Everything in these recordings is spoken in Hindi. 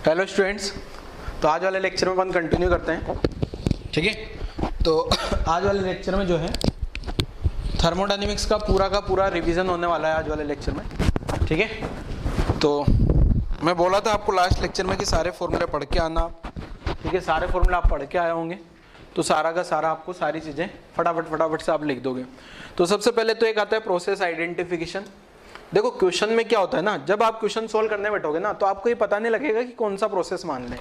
हेलो स्टूडेंट्स, तो आज वाले लेक्चर में अपन कंटिन्यू करते हैं। ठीक है, तो आज वाले लेक्चर में जो है थर्मोडायनेमिक्स का पूरा रिवीजन होने वाला है आज वाले लेक्चर में। ठीक है, तो मैं बोला था आपको लास्ट लेक्चर में कि सारे फॉर्मूले पढ़ के आना। ठीक है, सारे फॉर्मूले आप पढ़ के आए होंगे तो सारा का सारा आपको सारी चीज़ें फटाफट से आप लिख दोगे। तो सबसे पहले तो एक आता है प्रोसेस आइडेंटिफिकेशन। देखो क्वेश्चन में क्या होता है ना, जब आप क्वेश्चन सोल्व करने बैठोगे ना तो आपको ये पता नहीं लगेगा कि कौन सा प्रोसेस मान लें।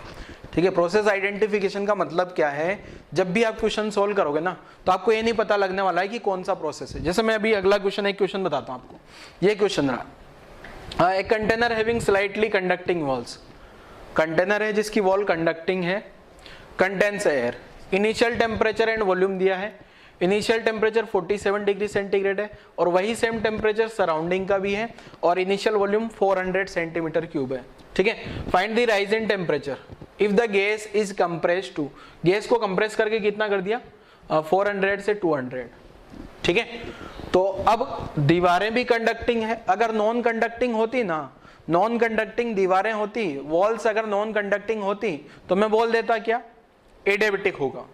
ठीक है, प्रोसेस आइडेंटिफिकेशन का मतलब क्या है, जब भी आप क्वेश्चन सोल्व करोगे ना तो आपको ये नहीं पता लगने वाला है कि कौन सा प्रोसेस है। जैसे मैं अभी अगला एक क्वेश्चन बताता हूँ आपको। ये क्वेश्चन रहा, एक container having slightly conducting walls. Container है जिसकी वॉल कंडक्टिंग है, contains air. Initial temperature and volume दिया है। इनिशियल टेम्परेचर 47 डिग्री सेंटीग्रेड है और वही सेम टेम्परेचर सराउंडिंग का भी है और इनिशियल वॉल्यूम 400 सेंटीमीटर क्यूब है। ठीक है, find the rise in temperature if the gas is compressed to. Gas को कंप्रेस करके कितना कर दिया, 400 से 200। ठीक है, तो अब दीवारें भी कंडक्टिंग है। अगर नॉन कंडक्टिंग होती ना, नॉन कंडक्टिंग दीवारें होती, वॉल्स अगर नॉन कंडक्टिंग होती तो मैं बोल देता क्या, एडियाबेटिक होगा,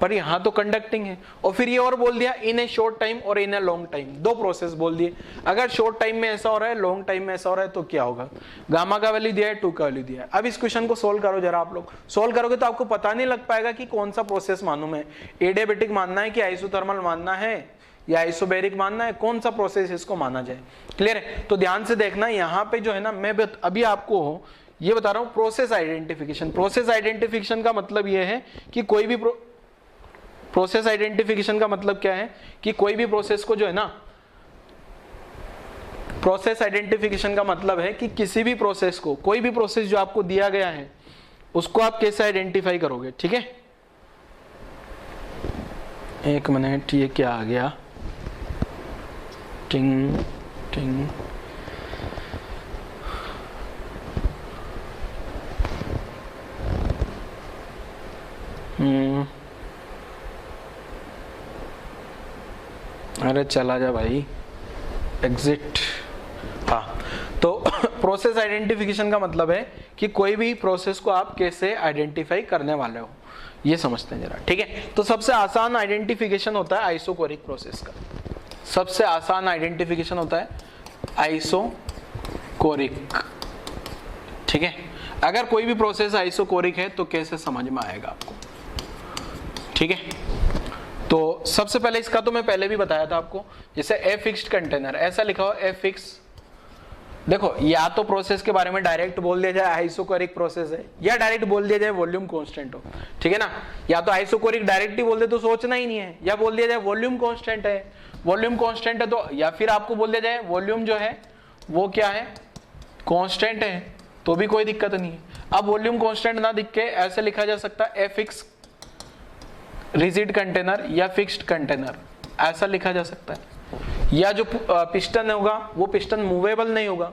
पर यहाँ तो कंडक्टिंग है। और फिर ये और बोल दिया इन ए शॉर्ट टाइम और इन ए लॉन्ग टाइम, दो प्रोसेस बोल दिए। अगर शॉर्ट टाइम में ऐसा हो रहा है, लॉन्ग टाइम में ऐसा हो रहा है तो क्या होगा, गामा का वैल्यू दिया है, 2 का वैल्यू दिया है। अब इस क्वेश्चन को सोल्व करो जरा, आप लोग सोल्व करोगे तो आपको पता नहीं लग पाएगा कि कौन सा प्रोसेस मानूं मैं, एडियाबेटिक मानना है कि आइसोथर्मल मानना है या आइसोबैरिक मानना है, कौन सा प्रोसेस इसको माना जाए। क्लियर है, तो ध्यान से देखना यहाँ पे जो है ना, मैं अभी आपको ये बता रहा हूँ प्रोसेस आइडेंटिफिकेशन। प्रोसेस आइडेंटिफिकेशन का मतलब ये है कि कोई भी प्रोसेस आइडेंटिफिकेशन का मतलब क्या है कि कोई भी प्रोसेस को जो है ना, प्रोसेस आइडेंटिफिकेशन का मतलब है कि किसी भी प्रोसेस को, कोई भी प्रोसेस जो आपको दिया गया है उसको आप कैसे आइडेंटिफाई करोगे। ठीक है, एक मिनट, ये क्या आ गया, टिंग टिंग। अरे चला जा भाई, एग्जिट। हाँ, तो प्रोसेस आइडेंटिफिकेशन का मतलब है कि कोई भी प्रोसेस को आप कैसे आइडेंटिफाई करने वाले हो, ये समझते हैं जरा। ठीक है, तो सबसे आसान आइडेंटिफिकेशन होता है आइसोकोरिक प्रोसेस का। सबसे आसान आइडेंटिफिकेशन होता है आइसोकोरिक। ठीक है, अगर कोई भी प्रोसेस आइसोकोरिक है तो कैसे समझ में आएगा आपको। ठीक है, तो सबसे पहले इसका तो मैं पहले भी बताया था आपको, जैसे ए फिक्स्ड कंटेनर, ऐसा लिखा हो ए फिक्स। देखो, या तो प्रोसेस के बारे में डायरेक्ट बोल दिया जाए आइसोकोरिक प्रोसेस है, या डायरेक्ट बोल दिया जाए वॉल्यूम कांस्टेंट हो। ठीक है ना, या तो आइसोकोरिक डायरेक्ट ही बोल दे तो सोचना ही नहीं है, या बोल दिया जाए वॉल्यूम कांस्टेंट है। वॉल्यूम कांस्टेंट है तो, या फिर आपको बोल दिया जाए वॉल्यूम जो है वो क्या है, कांस्टेंट है, तो भी कोई दिक्कत नहीं है। अब वॉल्यूम कांस्टेंट ना दिख के ऐसे लिखा जा सकता है ए फिक्स रिजिड कंटेनर या फिक्स्ड कंटेनर, ऐसा लिखा जा सकता है। या जो पिस्टन होगा वो पिस्टन मूवेबल नहीं होगा।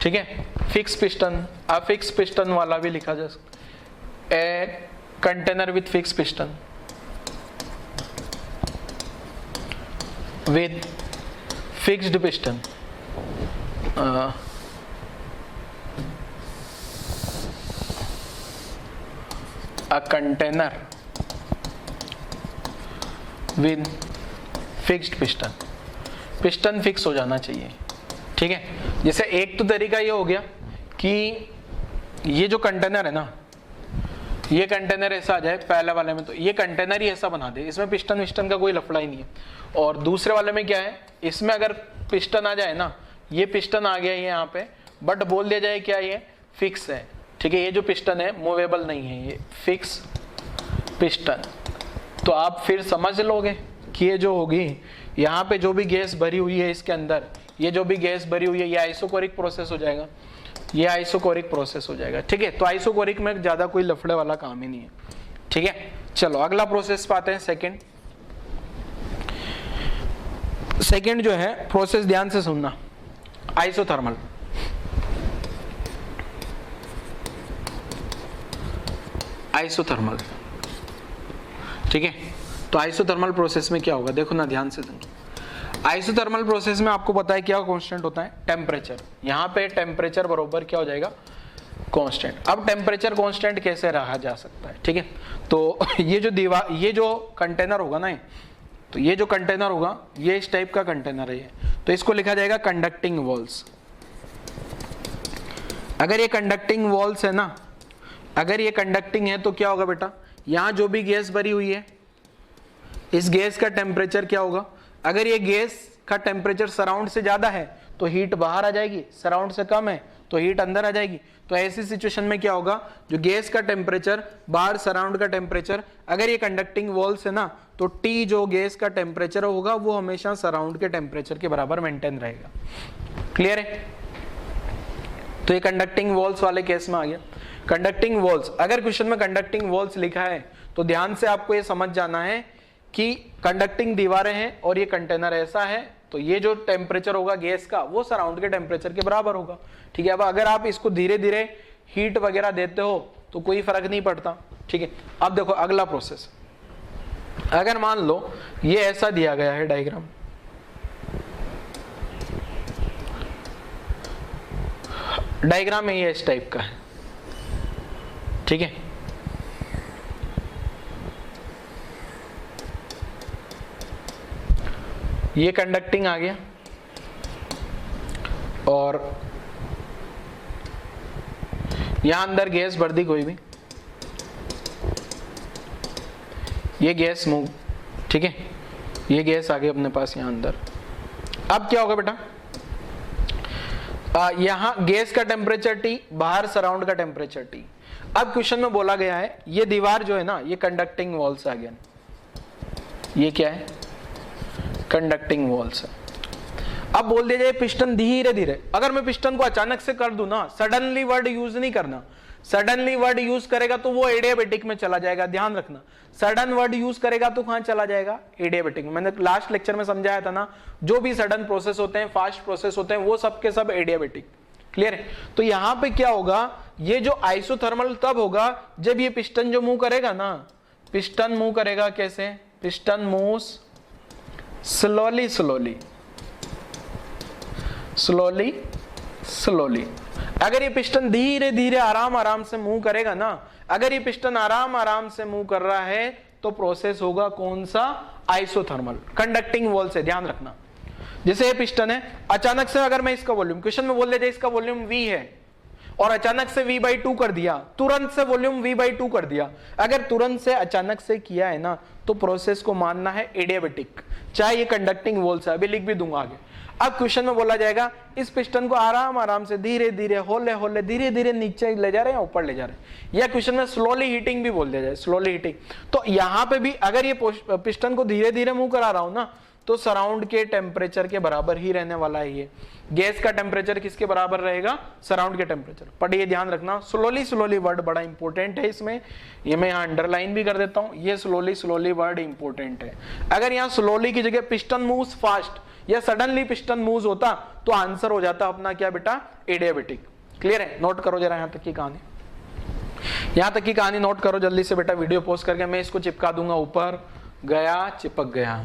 ठीक है, फिक्स पिस्टन, अफिक्स पिस्टन वाला भी लिखा जा सकता है, a container with fix piston, with fixed piston, a container with fixed piston. Piston fix हो जाना चाहिए। ठीक है, जैसे एक तो तरीका ये हो गया कि ये जो कंटेनर है ना, ये कंटेनर ऐसा आ जाए पहले वाले में, तो ये कंटेनर ही ऐसा बना दे, इसमें पिस्टन विस्टन का कोई लफड़ा ही नहीं है। और दूसरे वाले में क्या है, इसमें अगर पिस्टन आ जाए ना, ये पिस्टन आ गया है यहाँ पे, बट बोल दिया जाए क्या ये फिक्स है। ठीक है, ये जो पिस्टन है मूवेबल नहीं है, ये फिक्स पिस्टन, तो आप फिर समझ लोगे कि ये जो होगी यहाँ पे जो भी गैस भरी हुई है इसके अंदर, ये जो भी गैस भरी हुई है ये आइसोकोरिक प्रोसेस हो जाएगा, ये आइसोकोरिक प्रोसेस हो जाएगा। ठीक है, तो आइसोकोरिक में ज्यादा कोई लफड़े वाला काम ही नहीं है। ठीक है, चलो अगला प्रोसेस पाते हैं, सेकंड। सेकंड जो है प्रोसेस, ध्यान से सुनना, आइसोथर्मल। आइसोथर्मल, ठीक है, तो आइसोथर्मल प्रोसेस में क्या होगा, देखो ना ध्यान से सुनो। आइसोथर्मल प्रोसेस में आपको पता है क्या कांस्टेंट होता है, टेम्परेचर। यहाँ पे टेम्परेचर बरोबर क्या हो जाएगा, कांस्टेंट। अब टेम्परेचर कांस्टेंट कैसे रहा जा सकता है, ठीक है। तो ये जो कंटेनर होगा ना, तो ये जो कंटेनर होगा ये इस टाइप का कंटेनर है ये, तो इसको लिखा जाएगा कंडक्टिंग वॉल्स। अगर ये कंडक्टिंग वॉल्स है ना, अगर ये कंडक्टिंग है तो क्या होगा बेटा, यहां जो भी गैस भरी हुई है इस गैस का टेम्परेचर क्या होगा, अगर ये गैस का टेम्परेचर सराउंड से ज्यादा है तो हीट बाहर आ जाएगी, सराउंड से कम है तो हीट अंदर आ जाएगी। तो ऐसी सिचुएशन में क्या होगा, जो गैस का टेम्परेचर बाहर सराउंड का टेम्परेचर, अगर ये कंडक्टिंग वॉल्स है ना तो T जो गैस का टेम्परेचर होगा वो हमेशा सराउंड के टेम्परेचर के बराबर मेंटेन रहेगा। क्लियर है। तो ये कंडक्टिंग वॉल्स वाले केस में आ गया। कंडक्टिंग वॉल्स, अगर क्वेश्चन में कंडक्टिंग वॉल्स लिखा है तो ध्यान से आपको ये समझ जाना है कि कंडक्टिंग दीवारें हैं और ये कंटेनर ऐसा है, तो ये जो टेम्परेचर होगा गैस का वो सराउंड के टेम्परेचर के बराबर होगा, ठीक है। अब अगर आप इसको धीरे धीरे हीट वगैरह देते हो तो कोई फर्क नहीं पड़ता, ठीक है। अब देखो अगला प्रोसेस, अगर मान लो ये ऐसा दिया गया है डायग्राम, डायग्राम में ये इस टाइप का है, ठीक है। ये कंडक्टिंग आ गया और यहां अंदर गैस भर दी कोई भी, ये गैस मूव, ठीक है, ये गैस आ गई अपने पास यहां अंदर। अब क्या होगा बेटा, यहां गैस का टेम्परेचर T, बाहर सराउंड का टेम्परेचर T। अब क्वेश्चन में बोला गया है ये दीवार जो है ना ये कंडक्टिंग वॉल्स आ गया, ये क्या है, कंडक्टिंग वॉल्स है। अब बोल दिया जाए पिस्टन धीरे धीरे, अगर मैं पिस्टन को अचानक से कर दूं ना, सडनली वर्ड यूज नहीं करना, सडनली वर्ड यूज करेगा तो वो एडियाबेटिक में चला जाएगा, ध्यान रखना। सडन वर्ड यूज करेगा तो कहां चला जाएगा, एडियाबेटिक में। मैंने लास्ट लेक्चर में समझाया था ना, जो भी सडन प्रोसेस होते हैं, फास्ट प्रोसेस होते हैं, वो सब के सब एडियाबेटिक। क्लियर है। तो यहां पे क्या होगा, ये जो आइसोथर्मल तब होगा जब ये पिस्टन जो मूव करेगा ना, पिस्टन मूव करेगा कैसे, piston moves slowly slowly slowly slowly. अगर ये पिस्टन धीरे धीरे आराम आराम से मूव करेगा ना, अगर ये पिस्टन आराम आराम से मूव कर रहा है तो प्रोसेस होगा कौन सा, आइसोथर्मल, कंडक्टिंग वॉल से, ध्यान रखना। जैसे ये पिस्टन है, अचानक से अगर मैं इसका वॉल्यूम, क्वेश्चन में बोल देते इसका वॉल्यूम V है और अचानक से V/2 कर दिया, तुरंत से वॉल्यूम V/2 कर दिया, अगर तुरंत से अचानक से किया है ना तो प्रोसेस को मानना है एडियाबेटिक, चाहे ये कंडक्टिंग वॉल्स है, अभी लिख भी दूंगा आगे। अब क्वेश्चन में बोला जाएगा इस पिस्टन को आराम आराम से धीरे धीरे होले होले धीरे धीरे नीचे ले जा रहे हैं, ऊपर ले जा रहे हैं, या क्वेश्चन में स्लोली हीटिंग भी बोल दिया जाए, स्लोली हीटिंग। तो यहाँ पे भी अगर ये पिस्टन को धीरे धीरे मूव करा रहा हूं ना तो सराउंड के टेम्परेचर के बराबर ही रहने वाला है। ये गैस का टेम्परेचर किसके बराबर रहेगा, सराउंड के टेम्परेचर। पर ये ध्यान रखना, स्लोली स्लोली वर्ड बड़ा इंपॉर्टेंट है इसमें, ये मैं यहाँ अंडरलाइन भी कर देता हूँ, ये स्लोली स्लोली वर्ड इंपॉर्टेंट है। अगर यहाँ स्लोली की जगह पिस्टन मूव्स फास्ट या सडनली पिस्टन मूव्स होता तो आंसर हो जाता अपना क्या बेटा, एडियाबेटिक। क्लियर है। नोट करो जरा यहाँ तक की कहानी, यहाँ तक की कहानी नोट करो जल्दी से बेटा, वीडियो पॉज करके मैं इसको चिपका दूंगा, ऊपर गया चिपक गया,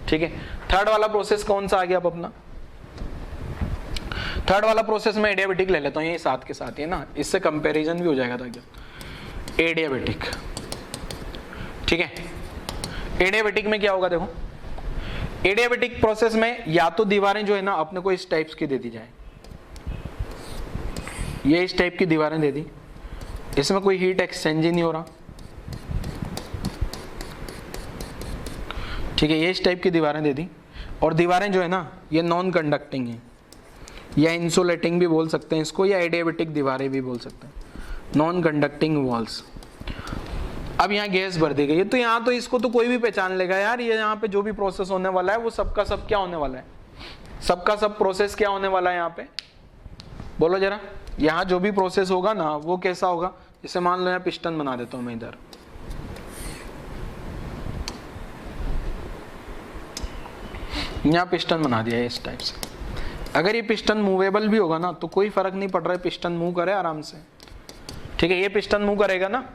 ठीक है। थर्ड वाला प्रोसेस कौन सा आ गया अब अपना, थर्ड वाला प्रोसेस में एडियाबेटिक ले लेता हूं, ये साथ के साथ ही ना, इससे कंपैरिजन भी हो जाएगा ताकि एडियाबेटिक, ठीक है। एडियाबेटिक में क्या होगा, देखो एडियाबेटिक प्रोसेस में या तो दीवारें जो है ना अपने को इस टाइप्स की दे दी जाए, ये इस टाइप की दीवारें दे दी, इसमें कोई हीट एक्सचेंज ही नहीं हो रहा, ठीक है, ये इस टाइप की दीवारें दे दी। और दीवारें जो है ना ये नॉन कंडक्टिंग है, या इंसुलेटिंग भी बोल सकते हैं इसको, या एडियाबेटिक दीवारें भी बोल सकते हैं, नॉन कंडक्टिंग वॉल्स। अब यहाँ गैस भर दी गई है, तो यहाँ तो इसको तो कोई भी पहचान लेगा यार, ये यहाँ पे जो भी प्रोसेस होने वाला है वो सबका सब क्या होने वाला है, सबका सब प्रोसेस क्या होने वाला है यहाँ पे, बोलो जरा। यहाँ जो भी प्रोसेस होगा ना वो कैसा होगा, जैसे मान लो यहाँ पिस्टन बना देता हूँ मैं इधर, यहाँ पिस्टन बना दिया है इस टाइप से। अगर ये पिस्टन मूवेबल भी होगा ना तो कोई फर्क नहीं पड़ रहा है, पिस्टन मूव करे आराम से, ठीक है, ये पिस्टन मूव करेगा ना,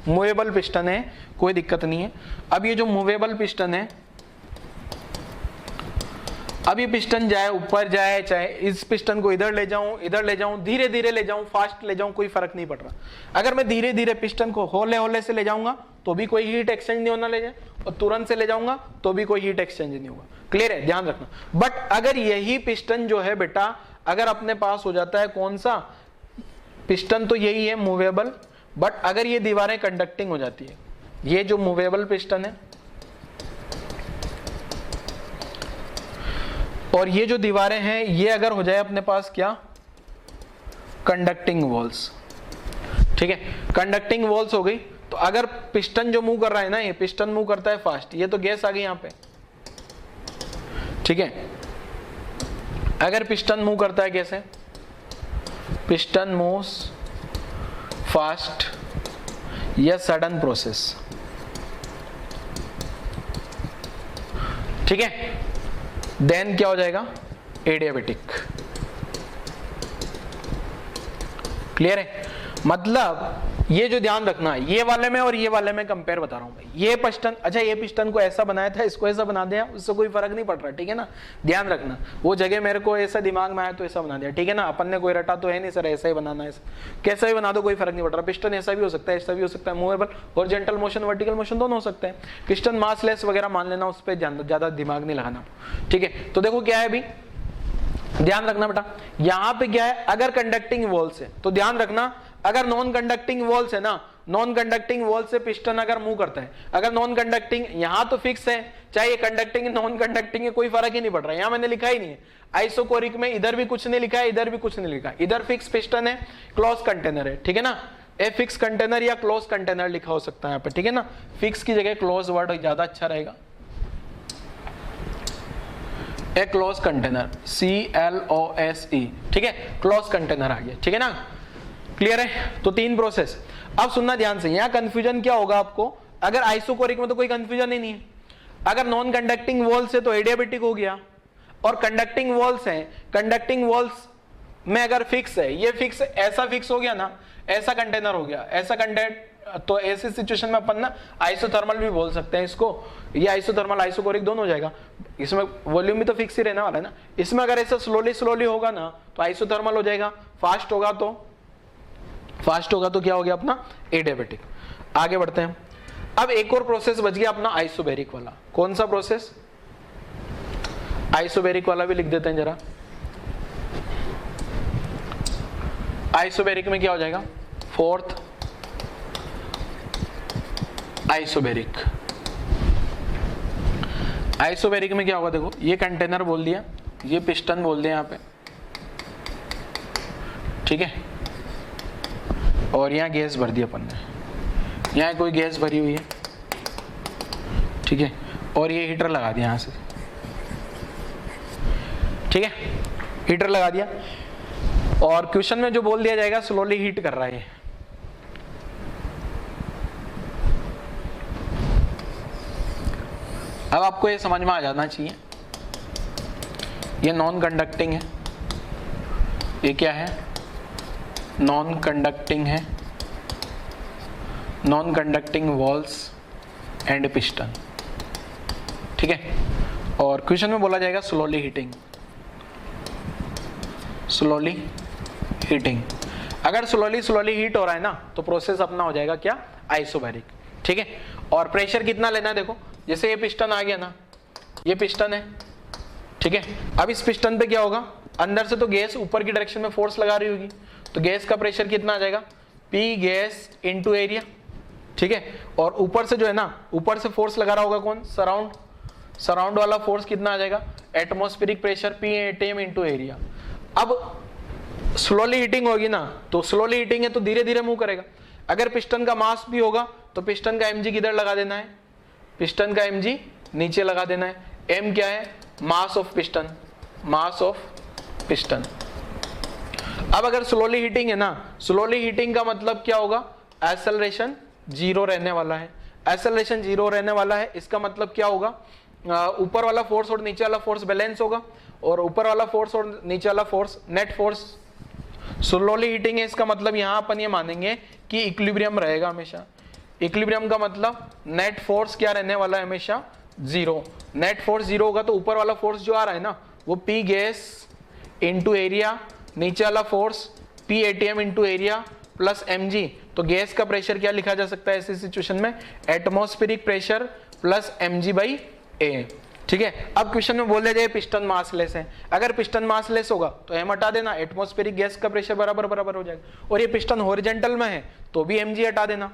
मूवेबल पिस्टन है, कोई दिक्कत नहीं है। अब ये जो मूवेबल पिस्टन है, अब ये पिस्टन जाए ऊपर जाए, चाहे इस पिस्टन को इधर ले जाऊं, धीरे धीरे ले जाऊं, फास्ट ले जाऊं, कोई फर्क नहीं पड़ रहा। अगर मैं धीरे धीरे पिस्टन को होले होले से ले जाऊंगा तो भी कोई हीट एक्सचेंज नहीं होना ले जाए, और तुरंत से ले जाऊंगा तो भी कोई हीट एक्सचेंज नहीं होगा। क्लियर है, ध्यान रखना। बट अगर यही पिस्टन जो है बेटा, अगर अपने पास हो जाता है कौन सा पिस्टन, तो यही है मूवेबल, बट अगर ये दीवारें कंडक्टिंग हो जाती है, ये जो मूवेबल पिस्टन है और ये जो दीवारें हैं, ये अगर हो जाए अपने पास क्या, कंडक्टिंग वॉल्स। ठीक है, कंडक्टिंग वॉल्स हो गई, तो अगर पिस्टन जो मूव कर रहा है ना, ये पिस्टन मूव करता है फास्ट, ये तो गैस आ गई यहां पे। ठीक है, अगर पिस्टन मूव करता है कैसे, पिस्टन मूव्स फास्ट या सडन प्रोसेस। ठीक है, देन क्या हो जाएगा, एडियाबेटिक। क्लियर है, मतलब ये जो ध्यान रखना है, ये वाले में और ये वाले में कंपेयर बता रहा हूं भाई। ये पिस्टन, अच्छा ये पिस्टन को ऐसा बनाया था, इसको ऐसा बना दिया, उससे कोई फर्क नहीं पड़ रहा। ठीक है ना, ध्यान रखना, वो जगह मेरे को ऐसा दिमाग में आया तो ऐसा बना दिया। ठीक है ना, अपन ने कोई रटा तो है नहीं सर ऐसा ही बनाना है, कैसा भी बना दो कोई फर्क नहीं पड़ रहा। पिस्टन ऐसा भी हो सकता है, ऐसा भी हो सकता है, movable, horizontal motion, vertical motion दोनों हो सकते हैं। पिस्टन मासलेस वगैरह मान लेना, उस पर ज्यादा दिमाग नहीं लगाना। ठीक है, तो देखो क्या है अभी, ध्यान रखना बेटा, यहां पे क्या है, अगर कंडक्टिंग वॉल्स है तो ध्यान रखना, अगर नॉन कंडक्टिंग वॉल्स है ना, नॉन कंडक्टिंग वॉल से पिस्टन अगर मूव करता है, अगर नॉन कंडक्टिंग, यहां तो फिक्स है, चाहे कंडक्टिंग नॉन कंडक्टिंग है, कोई फर्क ही नहीं पड़ रहा है। यहां मैंने लिखा ही नहीं है आइसोकोरिक में, इधर भी कुछ नहीं लिखा है, इधर भी कुछ नहीं लिखा, इधर फिक्स पिस्टन है, क्लोज कंटेनर है। ठीक है ना, ए फिक्स कंटेनर या क्लोज कंटेनर लिखा हो सकता है यहाँ पे। ठीक है ना, फिक्स की जगह क्लोज वर्ड ज्यादा अच्छा रहेगा। ए क्लोज कंटेनर, CLOSE। ठीक है, क्लोज कंटेनर आ गया। ठीक है ना, क्लियर है। तो 3 प्रोसेस। अब सुनना ध्यान से, यहां कंफ्यूजन क्या होगा आपको, अगर आइसोकोरिक में तो कोई कंफ्यूजन ही नहीं है, अगर नॉन कंडक्टिंग वॉल्स है तो एडियाबेटिक हो गया, और कंडक्टिंग वॉल्स है, कंडक्टिंग वॉल्स में अगर फिक्स है, ये फिक्स ऐसा फिक्स हो गया ना, ऐसा कंटेनर हो गया, ऐसा कंटेंट, तो ऐसी सिचुएशन में अपन ना आइसोथर्मल भी बोल सकते हैं इसको, ये आइसोथर्मल आइसोकोरिक दोनों हो जाएगा। इसमें वॉल्यूम भी तो फिक्स ही रहने वाला है ना, इसमें अगर ऐसा स्लोली होगा ना तो आइसोथर्मल हो जाएगा, फास्ट होगा तो क्या हो गया अपना, एडियाबेटिक। आगे बढ़ते हैं। अब एक और प्रोसेस बच गया अपना आइसोबैरिक वाला। कौन सा प्रोसेस, आइसोबैरिक वाला भी लिख देते हैं जरा। आइसोबैरिक में क्या हो जाएगा, 4th आइसोबैरिक। आइसोबैरिक में क्या होगा, देखो ये कंटेनर बोल दिया, ये पिस्टन बोल दिया यहाँ पे। ठीक है, और यहाँ गैस भर दी अपन ने, यहाँ कोई गैस भरी हुई है। ठीक है, और ये हीटर लगा दिया यहाँ से। ठीक है, हीटर लगा दिया, और क्वेश्चन में जो बोल दिया जाएगा स्लोली हीट कर रहा है। अब आपको ये समझ में आ जाना चाहिए, ये नॉन कंडक्टिंग है, ये क्या है, नॉन कंडक्टिंग है, non conducting walls and piston. ठीक है, और क्वेश्चन में बोला जाएगा स्लोली हीटिंग, स्लोली हीटिंग। अगर स्लोली हीट हो रहा है ना तो प्रोसेस अपना हो जाएगा क्या, आइसोबैरिक। ठीक है, और प्रेशर कितना लेना है, देखो जैसे ये पिस्टन आ गया ना, ये पिस्टन है। ठीक है, अब इस पिस्टन पे क्या होगा, अंदर से तो गैस ऊपर की डायरेक्शन में फोर्स लगा रही होगी, तो गैस का प्रेशर कितना आ जाएगा, P गैस इंटू एरिया। ठीक है, और ऊपर से जो है ना, ऊपर से फोर्स लगा रहा होगा कौन, सराउंड वाला फोर्स कितना आ जाएगा, atmospheric pressure P ATM into area. अब स्लोली हीटिंग होगी ना, तो स्लोली हीटिंग है तो धीरे धीरे मूव करेगा। अगर पिस्टन का मास भी होगा तो पिस्टन का mg किधर लगा देना है, पिस्टन का mg नीचे लगा देना है। m क्या है, mass of piston, mass of piston. अब अगर स्लोली हीटिंग है ना, स्लोली हीटिंग का मतलब क्या होगा, एक्सेलरेशन 0 रहने वाला है, एक्सेलरेशन 0 रहने वाला है। इसका मतलब क्या होगा, ऊपर वाला फोर्स और नीचे वाला फोर्स बैलेंस होगा, और ऊपर वाला फोर्स और नीचे वाला force net force. Slowly heating है, इसका मतलब यहाँ अपन ये मानेंगे कि इक्विलिब्रियम रहेगा हमेशा। इक्विलिब्रियम का मतलब नेट फोर्स क्या रहने वाला है, हमेशा 0। नेट फोर्स 0 होगा तो ऊपर वाला फोर्स जो आ रहा है ना वो P गैस इंटू एरिया, नीचे वाला force P ATM into area plus mg। तो गैस का प्रेशर क्या लिखा जा सकता है ऐसी सिचुएशन में, atmospheric pressure plus mg by a। ठीक है, अब क्वेश्चन में बोल दिया जाए पिस्टन मासलेस है, अगर पिस्टन मासलेस होगा तो m हटा देना, एटमॉस्फेरिक गैस का प्रेशर बराबर हो जाएगा। और ये पिस्टन हॉरिजॉन्टल में है तो भी mg हटा देना।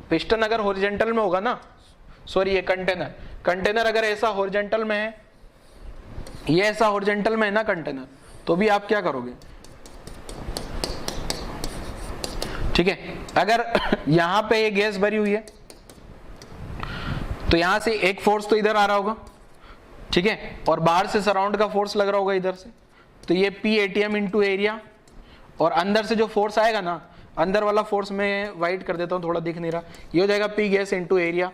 पिस्टन अगर हॉरिजॉन्टल में होगा ना, सॉरी ये कंटेनर अगर ऐसा हॉरिजॉन्टल में है, ये ऐसा हॉरिजॉन्टल में है ना कंटेनर, तो भी आप क्या करोगे, ठीक है, अगर यहां पे ये गैस भरी हुई है तो यहां से एक फोर्स तो इधर आ रहा होगा, ठीक है, और बाहर से सराउंड का फोर्स लग रहा होगा इधर से, तो ये P ATM इंटू एरिया, और अंदर से जो फोर्स आएगा ना, अंदर वाला फोर्स मैं वाइट कर देता हूं, थोड़ा दिख नहीं रहा, ये हो जाएगा P गैस इंटू एरिया।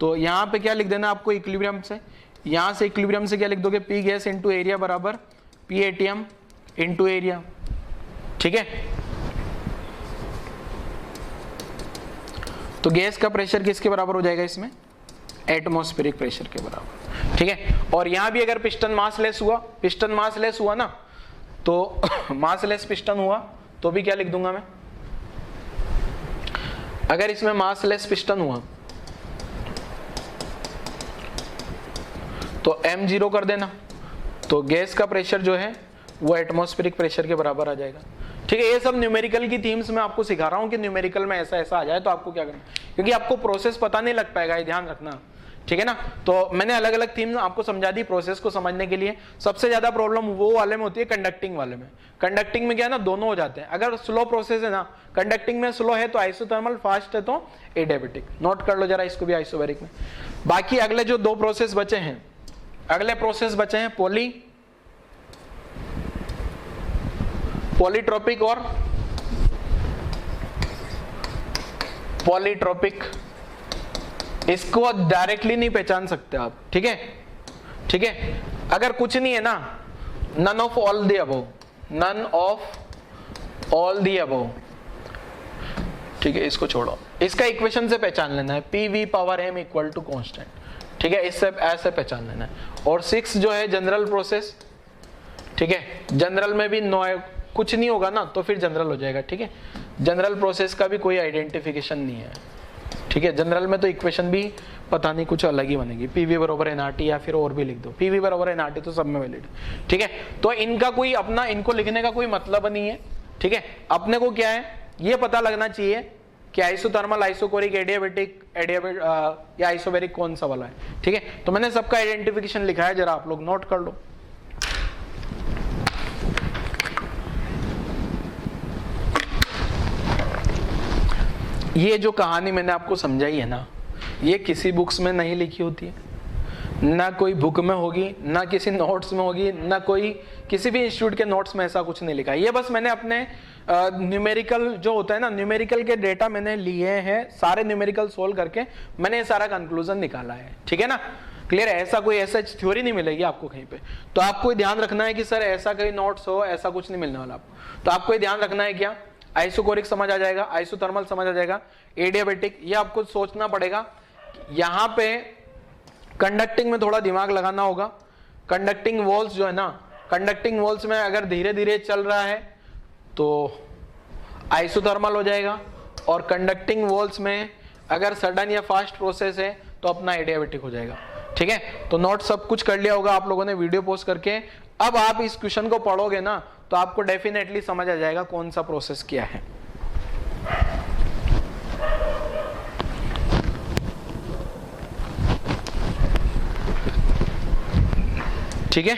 तो यहाँ पे क्या लिख देना आपको इक्विलिब्रियम से, यहाँ से इक्विलिब्रियम से क्या लिख दोगे, P गैस इंटू एरिया बराबर P ATM इंटू एरिया। ठीक है, तो गैस का प्रेशर किसके बराबर हो जाएगा इसमें, एटमॉस्फेरिक प्रेशर के बराबर। ठीक है, और यहां भी अगर पिस्टन मासलेस हुआ ना, तो मासलेस पिस्टन हुआ तो भी क्या लिख दूंगा मैं, अगर इसमें मासलेस पिस्टन हुआ तो m0 कर देना, तो गैस का प्रेशर जो है वो एटमॉस्फेरिक प्रेशर के बराबर आ जाएगा। ठीक है, ये सब न्यूमेरिकल की थीम्स में आपको सिखा रहा हूं कि न्यूमेरिकल में ऐसा ऐसा आ जाए तो आपको क्या करना, क्योंकि आपको प्रोसेस पता नहीं लग पाएगा, ये ध्यान रखना। ठीक है ना, तो मैंने अलग अलग थीम आपको समझा दी प्रोसेस को समझने के लिए। सबसे ज्यादा प्रॉब्लम वो वाले में होती है कंडक्टिंग वाले में। कंडक्टिंग में क्या है ना, दोनों हो जाते हैं। अगर स्लो प्रोसेस है ना, कंडक्टिंग में स्लो है तो आइसोथर्मल, फास्ट है तो एडियाबेटिक। नोट कर लो जरा इसको भी आइसोबैरिक में। बाकी अगले जो दो प्रोसेस बचे हैं, अगले प्रोसेस बचे हैं पॉलीट्रोपिक और पॉलीट्रोपिक। इसको डायरेक्टली नहीं पहचान सकते आप। ठीक है, ठीक है, अगर कुछ नहीं है ना, none of all the above, none of all the above. ठीक है, इसको छोड़ो, इसका इक्वेशन से पहचान लेना है, PV power m equal to constant. ठीक है, इससे ऐसे पहचान लेना है। और 6 जो है जनरल प्रोसेस। ठीक है, जनरल में भी कुछ नहीं होगा ना तो फिर जनरल हो जाएगा। ठीक है, जनरल प्रोसेस का भी कोई आइडेंटिफिकेशन नहीं है। ठीक है, जनरल में तो इक्वेशन भी पता नहीं कुछ अलग ही बनेगी, PV बराबर nRT या फिर और भी लिख दो, PV बराबर nRT तो सब में वैलिड। ठीक है, तो इनका कोई अपना, इनको लिखने का कोई मतलब नहीं है। ठीक है, अपने को क्या है ये पता लगना चाहिए कि आइसोथर्मल, आइसोकोरिक, एडियाबेटिक या आइसोबैरिक कौन सा वाला है। ठीक है, तो मैंने सबका आइडेंटिफिकेशन लिखा है, जरा आप लोग नोट कर लो। ये जो कहानी मैंने आपको समझाई है ना, ये किसी बुक्स में नहीं लिखी होती है, ना कोई बुक में होगी, ना किसी नोट्स में होगी, ना कोई किसी भी इंस्टीट्यूट के नोट्स में ऐसा कुछ नहीं लिखा है। ये बस मैंने अपने न्यूमेरिकल जो होता है ना, न्यूमेरिकल के डेटा मैंने लिए हैं, सारे न्यूमेरिकल सोल्व करके मैंने ये सारा कंक्लूजन निकाला है। ठीक है ना, क्लियर है। ऐसा कोई ऐसा थ्योरी नहीं मिलेगी आपको कहीं पे। तो आपको ध्यान रखना है कि सर ऐसा कोई नोट्स हो, ऐसा कुछ नहीं मिलने वाला आपको। तो आपको ध्यान रखना है क्या, आइसोकोरिक समझ आ जाएगा, आइसोथर्मल समझ आ जाएगा, एडियाबेटिक ये आपको सोचना पड़ेगा। यहां पे कंडक्टिंग में थोड़ा दिमाग लगाना होगा। कंडक्टिंग वॉल्स जो है ना, कंडक्टिंग वॉल्स में अगर धीरे धीरे चल रहा है तो आइसोथर्मल हो जाएगा, और कंडक्टिंग वॉल्स में अगर सडन या फास्ट प्रोसेस है तो अपना एडियाबेटिक हो जाएगा। ठीक है, तो नोट सब कुछ कर लिया होगा आप लोगों ने वीडियो पोस्ट करके। अब आप इस क्वेश्चन को पढ़ोगे ना तो आपको डेफिनेटली समझ आ जाएगा कौन सा प्रोसेस क्या है। ठीक है,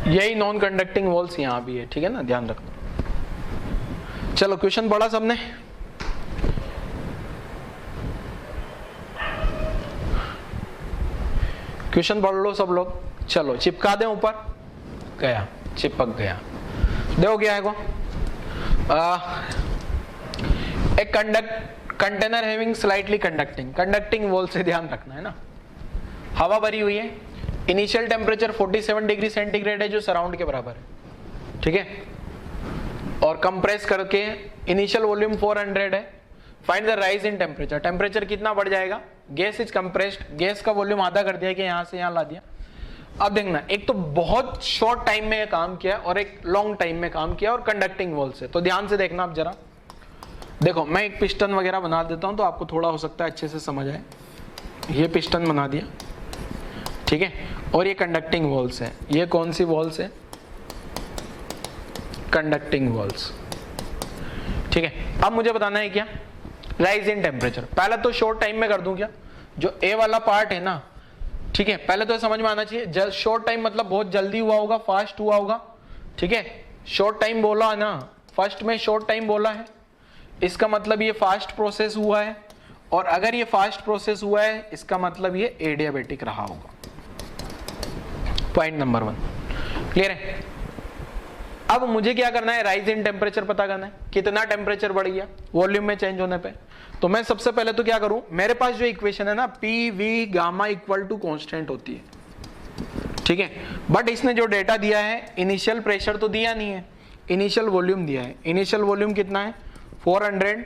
यही नॉन कंडक्टिंग वॉल्स यहां भी है। ठीक है ना, ध्यान रखना। चलो क्वेश्चन पढ़ा सबने, क्वेश्चन पढ़ लो सब लोग। चलो चिपका दें ऊपर, गया, चिपक गया। देखो क्या है को, एक container having slightly conducting wall से ध्यान रखना है ना। हवा भरी हुई है, इनिशियल टेम्परेचर 47 डिग्री सेंटीग्रेड है जो सराउंड के बराबर है। ठीक है, और कंप्रेस करके इनिशियल वॉल्यूम 400 है, find the rise in temperature, temperature कितना बढ़ जाएगा, गैस इज कंप्रेस्ड, गैस का वॉल्यूम आधा कर दिया कि यहां से यहां ला दिया। अब देखना, एक तो बहुत शॉर्ट टाइम में काम किया और एक लॉन्ग टाइम में काम किया और कंडक्टिंग वॉल से। तो ध्यान से देखना आप जरा, देखो मैं एक पिस्टन वगैरह बना देता हूं तो आपको थोड़ा हो सकता है अच्छे से समझ आए। ये पिस्टन बना दिया, ठीक है, और ये कंडक्टिंग वॉल्स है। ये कौन सी वॉल्स है, कंडक्टिंग वॉल्स, ठीक है। अब मुझे बताना है क्या, राइज इन टेम्परेचर। पहले तो शॉर्ट टाइम में कर दूं क्या, जो ए वाला पार्ट है ना, ठीक है, पहले तो समझ में आना चाहिए। शॉर्ट टाइम मतलब बहुत जल्दी हुआ होगा, फास्ट हुआ होगा, ठीक है। शॉर्ट टाइम बोला है ना, फर्स्ट में शॉर्ट टाइम बोला है, इसका मतलब ये फास्ट प्रोसेस हुआ है, और अगर ये फास्ट प्रोसेस हुआ है इसका मतलब ये एडियाबेटिक रहा होगा। पॉइंट नंबर 1 क्लियर है। अब मुझे क्या करना है, राइज इन टेम्परेचर पता करना है, कितना टेम्परेचर बढ़ गया वॉल्यूम में चेंज होने पे। तो मैं सबसे पहले तो क्या करूं, मेरे पास जो इक्वेशन है ना, P V gamma equal to constant होती है, ठीक है। बट इसने जो डेटा दिया है, इनिशियल प्रेशर तो दिया नहीं है, इनिशियल वॉल्यूम दिया है। इनिशियल वॉल्यूम कितना है 400,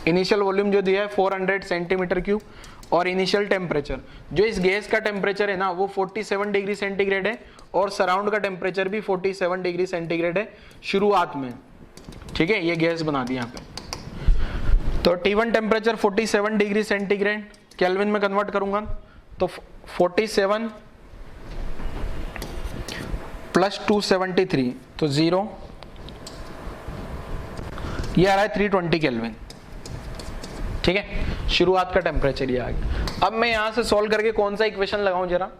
इनिशियल वॉल्यूम जो दिया है 400 सेंटीमीटर क्यूब, और इनिशियल टेम्परेचर जो इस गैस का टेम्परेचर है ना वो 47 डिग्री सेंटीग्रेड है, और सराउंड का टेम्परेचर भी 47 डिग्री सेंटीग्रेड है शुरुआत में, ठीक है। ये गैस बना दी यहाँ पे। तो T1 temperature 47 degree centigrade, kelvin में कन्वर्ट करूंगा तो 47 प्लस 273 तो 0, ये आ रहा है 320 केल्विन, ठीक है। शुरुआत का टेम्परेचर ये आ गया। अब मैं यहां से सॉल्व करके कौन सा इक्वेशन लगाऊं जरा,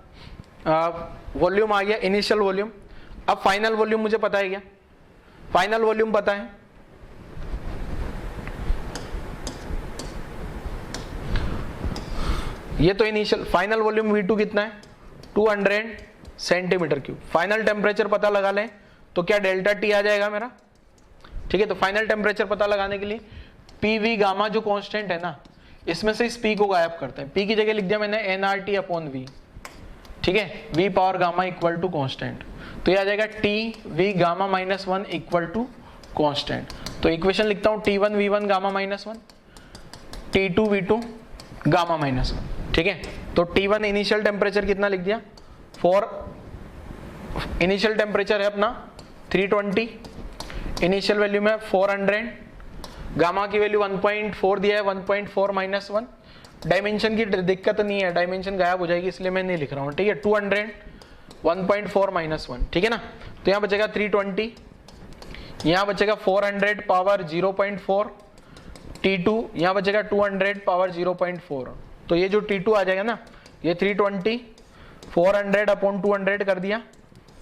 वॉल्यूम आ गया, इनिशियल वॉल्यूम। अब फाइनल वॉल्यूम मुझे पता है क्या, फाइनल वॉल्यूम पता है, ये तो इनिशियल, फाइनल वॉल्यूम V2 कितना है 200 सेंटीमीटर क्यूब। फाइनल टेम्परेचर पता लगा लें तो क्या डेल्टा T आ जाएगा मेरा, ठीक है। तो फाइनल टेम्परेचर पता लगाने के लिए पी वी गामा जो कांस्टेंट है ना, इसमें से इस P को गायब करते हैं। P की जगह लिख दिया मैंने nRT अपॉन V, ठीक है, V power gamma equal to constant. तो ये आ जाएगा T V gamma minus 1 equal to constant. तो इक्वेशन लिखता हूं T1 V1 gamma minus 1, T2 V2 gamma minus 1, ठीक है। तो T1 इनिशियल टेम्परेचर कितना लिख दिया 4, इनिशियल टेम्परेचर है अपना 320, इनिशियल वैल्यू में 400, गामा की वैल्यू 1.4 दिया है, 1.4 माइनस 1, डायमेंशन की दिक्कत नहीं है, डायमेंशन गायब हो जाएगी इसलिए मैं नहीं लिख रहा हूँ, ठीक है। 200 1.4 माइनस 1, ठीक है ना। तो यहाँ बचेगा 320, यहाँ बचेगा 400 पावर 0.4, T2 यहाँ बचेगा 200 पावर 0.4। तो ये जो T2 आ जाएगा ना, ये 320 400 अपॉन 200 कर दिया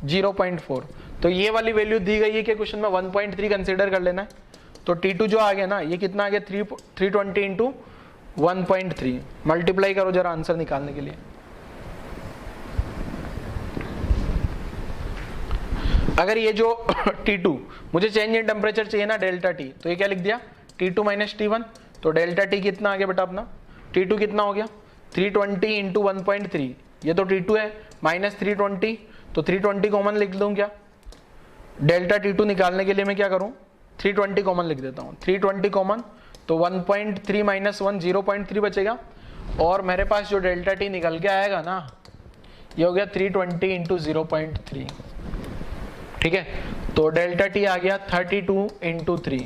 0.4। तो ये वाली वैल्यू दी गई है कि क्वेश्चन में 1.3 कंसीडर कर लेना है। तो T2 जो आ गया ना, ये कितना आ गया 320 इंटू 1.3, मल्टीप्लाई करो जरा आंसर निकालने के लिए। अगर ये जो T2 मुझे चेंज इन टेम्परेचर चाहिए ना डेल्टा T, तो ये क्या लिख दिया T2 माइनस T1। तो डेल्टा T कितना आ गया बेटा अपना, T2 कितना हो गया 320 इंटू 1.3, ये तो T2 है, माइनस 320, तो 320 कॉमन लिख दूं क्या, डेल्टा T2 निकालने के लिए मैं क्या करूं 320 कॉमन लिख देता हूं, 320 कॉमन तो 1.3 माइनस 1 0.3 बचेगा, और मेरे पास जो डेल्टा T निकल के आएगा ना, ये हो गया 320 इंटू 0.3, ठीक है। तो डेल्टा T आ गया 32 इंटू 3,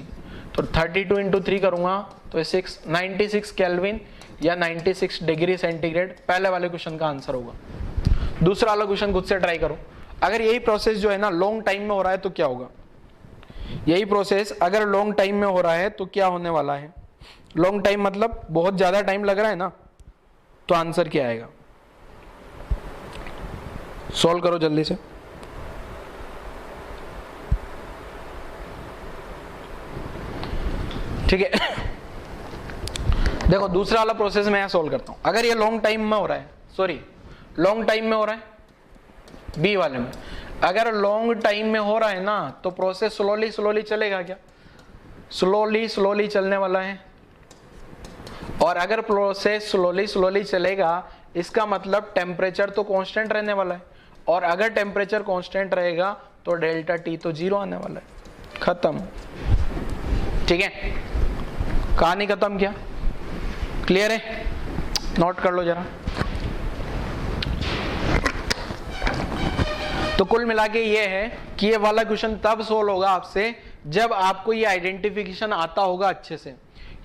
तो 32 इंटू 3 करूंगा तो 96 केल्विन या 96 डिग्री सेंटीग्रेड पहले वाले क्वेश्चन का आंसर होगा। दूसरा वाला क्वेश्चन खुद से ट्राई करो। अगर यही प्रोसेस जो है ना लॉन्ग टाइम में हो रहा है तो क्या होगा, यही प्रोसेस अगर लॉन्ग टाइम में हो रहा है तो क्या होने वाला है, लॉन्ग टाइम मतलब बहुत ज्यादा टाइम लग रहा है ना, तो आंसर क्या आएगा, सॉल्व करो जल्दी से। ठीक है, देखो दूसरा वाला प्रोसेस मैं यहां सोल्व करता हूं। अगर ये लॉन्ग टाइम में हो रहा है, सॉरी लॉन्ग टाइम में हो रहा है बी वाले में, अगर लॉन्ग टाइम में हो रहा है ना तो प्रोसेस स्लोली स्लोली चलेगा क्या, स्लोली स्लोली चलने वाला है। और अगर प्रोसेस स्लोली स्लोली चलेगा इसका मतलब टेम्परेचर तो कांस्टेंट रहने वाला है, और अगर टेम्परेचर कांस्टेंट रहेगा तो डेल्टा टी तो 0 आने वाला है, खत्म। ठीक है, कहानी खत्म किया, क्लियर है? नोट कर लो जरा। तो कुल मिला के ये है कि ये वाला क्वेश्चन तब सोल्व होगा आपसे जब आपको ये आइडेंटिफिकेशन आता होगा अच्छे से।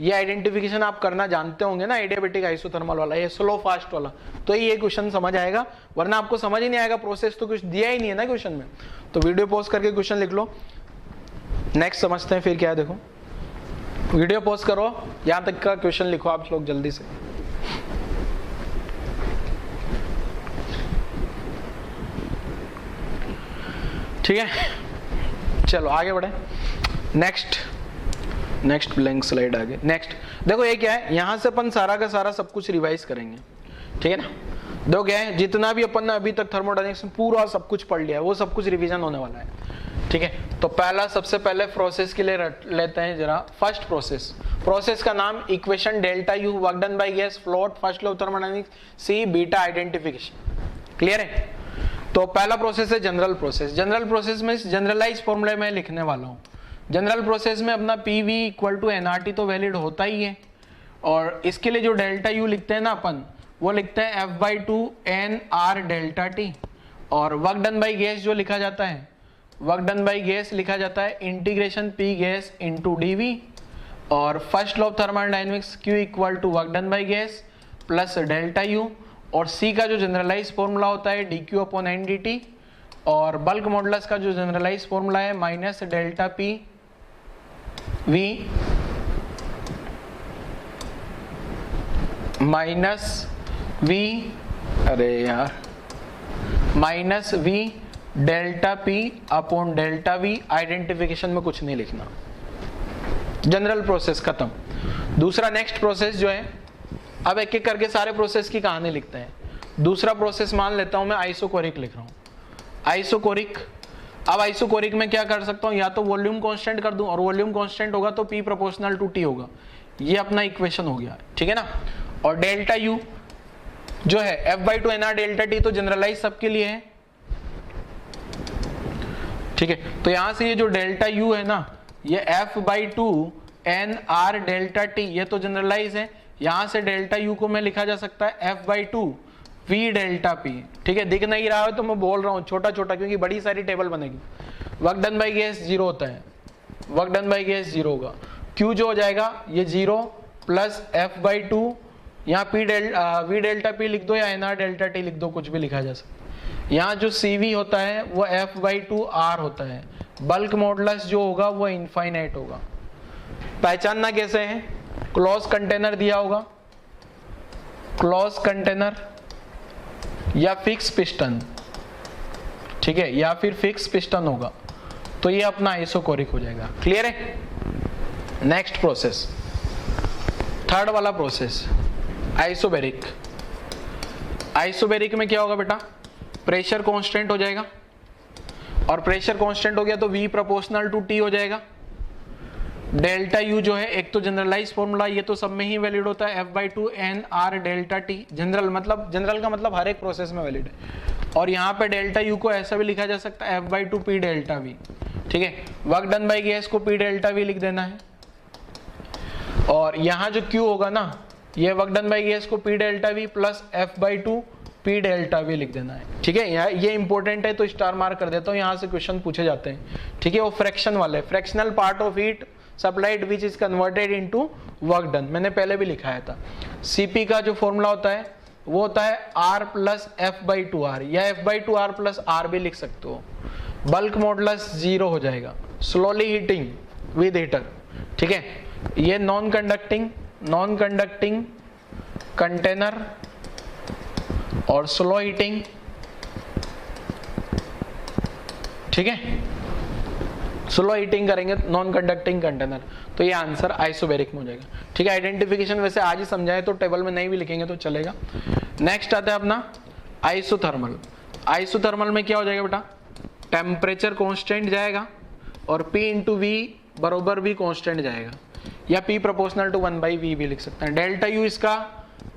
ये आइडेंटिफिकेशन आप करना जानते होंगे ना, एडियाबेटिक आइसोथर्मल वाला, ये स्लो फास्ट वाला, तो ये क्वेश्चन समझ आएगा, वरना आपको समझ ही नहीं आएगा, प्रोसेस तो कुछ दिया ही नहीं है ना क्वेश्चन में। तो वीडियो पॉज करके क्वेश्चन लिख लो, नेक्स्ट समझते हैं फिर क्या है। देखो वीडियो पॉज करो, यहां तक का क्वेश्चन लिखो आप लोग जल्दी से। ठीक है, चलो आगे बढ़े। नेक्स्ट ब्लैंक स्लाइड आगे। नेक्स्ट देखो ये क्या है, यहां से अपन सारा का सारा सब कुछ रिवाइज करेंगे, ठीक है ना। देखो क्या है, जितना भी अपन ने अभी तक थर्मोडायनेमिक्स में पूरा सब कुछ पढ़ लिया है, वो सब कुछ रिवीजन होने वाला है, ठीक है। तो पहला सबसे पहले प्रोसेस के लिए लेते हैं जरा। फर्स्ट प्रोसेस का नाम equation delta U, work done by gas, float, first law of thermodynamics, C, beta identification. Clear है? तो पहला प्रोसेस है जनरल प्रोसेस। जनरल प्रोसेस में जनरलाइज फॉर्मूले में लिखने वाला हूँ। जनरल प्रोसेस में अपना PV इक्वल टू NRT तो वैलिड होता ही है, और इसके लिए जो डेल्टा यू लिखते हैं ना अपन, वो लिखते हैं F/2 NR डेल्टा T, और वर्क डन बाई गैस जो लिखा जाता है, वर्क डन बाई गैस लिखा जाता है integration P gas into dV, और first law of thermodynamics Q equal to work done by gas plus delta U, और C का जो जनरलाइज फॉर्मूला होता है dQ अपॉन ndt, और बल्क मॉडुलस का जो जनरलाइज फॉर्मूला है minus delta P V minus V, अरे यार, minus V delta P upon delta V। Identification में कुछ नहीं लिखना, जनरल प्रोसेस खत्म। दूसरा नेक्स्ट प्रोसेस जो है, अब एक एक करके सारे प्रोसेस की कहानी लिखते हैं। दूसरा प्रोसेस मान लेता हूं मैं आइसोकोरिक लिख रहा हूं, आइसोकोरिक। अब आइसोकोरिक में क्या कर सकता हूं, या तो वॉल्यूम कांस्टेंट कर दूं, और वॉल्यूम कांस्टेंट होगा तो P प्रोपोर्शनल टू T होगा, ये अपना इक्वेशन हो गया, ठीक है ना। और डेल्टा U जो है F/2 NR डेल्टा T तो जनरलाइज सबके लिए है, ठीक है। तो यहां से ये जो डेल्टा U है ना, ये F/2 NR डेल्टा T, ये तो जनरलाइज है। यहां से डेल्टा U को मैं लिखा जा सकता है F/2 V डेल्टा P, ठीक है। दिख नहीं रहा है तो मैं बोल रहा हूं छोटा छोटा, क्योंकि बड़ी सारी टेबल बनेगी। वर्क डन बाई गैस 0 होता है, वर्क डन बाई गैस 0 होगा। Q जो हो जाएगा ये 0 प्लस F/2, यहाँ V डेल्टा P लिख दो या NR डेल्टा T लिख दो, कुछ भी लिखा जा सकता है। यहाँ जो CV होता है वो F/2 R होता है। बल्क मॉडुलस जो होगा वो इनफाइनाइट होगा। पहचानना कैसे है, क्लोज कंटेनर दिया होगा, क्लोज कंटेनर या फिक्स पिस्टन, ठीक है, या फिर फिक्स पिस्टन होगा, तो ये अपना आइसोकोरिक हो जाएगा। क्लियर है? नेक्स्ट प्रोसेस, थर्ड वाला प्रोसेस आइसोबैरिक। आइसोबैरिक में क्या होगा बेटा, प्रेशर कांस्टेंट हो जाएगा, और प्रेशर कांस्टेंट हो गया तो V प्रोपोर्शनल टू T हो जाएगा। डेल्टा U जो है, एक तो जनरलाइज फॉर्मूला, ये तो सब में ही वैलिड होता है, F/2 NR delta T। General मतलब, जनरल का मतलब हर एक प्रोसेस में वैलिड है। और यहाँ पे डेल्टा U को ऐसा भी लिखा जा सकता है F/2 P डेल्टा V, ठीक है। वर्क डन बाई गैस को P डेल्टा V लिख देना है, और यहाँ जो Q होगा ना, ये वर्क डन बाई गैस को P delta V plus F/2 P delta V लिख देना है, ठीक है। ये इंपॉर्टेंट है तो स्टार मार्क कर देता हूँ, यहाँ से क्वेश्चन पूछे जाते हैं, ठीक है। वो फ्रैक्शन वाले, fractional part of heat supplied which is converted into work done, मैंने पहले भी लिखाया था। Cp का जो फॉर्मूला होता है वो होता है R प्लस F/2R, या F/2 R प्लस R भी लिख सकते हो। बल्क मॉडुलस 0 हो जाएगा। स्लोली हीटिंग विद हीटर, ठीक है। ये नॉन कंडक्टिंग कंटेनर और स्लो हीटिंग, ठीक है। स्लो हीटिंग करेंगे नॉन कंडक्टिंग कंटेनर, तो ये आंसर आइसोबैरिक में हो जाएगा, ठीक है। आइडेंटिफिकेशन वैसे आज ही समझाए तो टेबल में नहीं भी लिखेंगे तो चलेगा। नेक्स्ट आता है अपना आइसोथर्मल। आइसोथर्मल में क्या हो जाएगा बेटा, टेम्परेचर कांस्टेंट जाएगा, और P इंटू V बरोबर भी कांस्टेंट जाएगा, या P प्रोपोर्शनल टू 1/V भी लिख सकते हैं। डेल्टा U इसका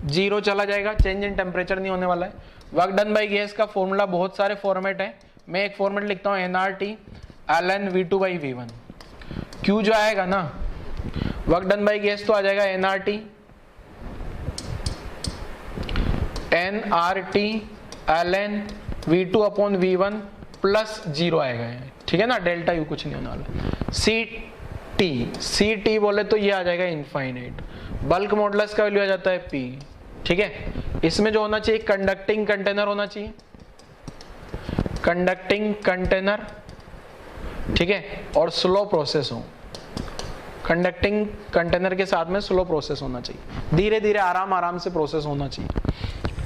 0 चला जाएगा, चेंज इन टेम्परेचर नहीं होने वाला है। वर्क डन बाई गैस का फॉर्मूला बहुत सारे फॉर्मेट है, मैं एक फॉर्मेट लिखता हूँ nRT ln V2/V1। Q जो आएगा ना वर्क डन बाई गैस तो आ जाएगा nRT ln V2/V1 प्लस 0 आएगा, ठीक है ना, डेल्टा यू कुछ नहीं होने वाला। सी टी बोले तो ये आ जाएगा इनफाइनाइट। बल्क मॉडुलस का वैल्यू आ जाता है P, ठीक है। इसमें जो होना चाहिए कंडक्टिंग कंटेनर होना चाहिए, कंडक्टिंग कंटेनर, ठीक है, और स्लो प्रोसेस हो। कंडक्टिंग कंटेनर के साथ में स्लो प्रोसेस होना चाहिए, धीरे धीरे आराम आराम से प्रोसेस होना चाहिए,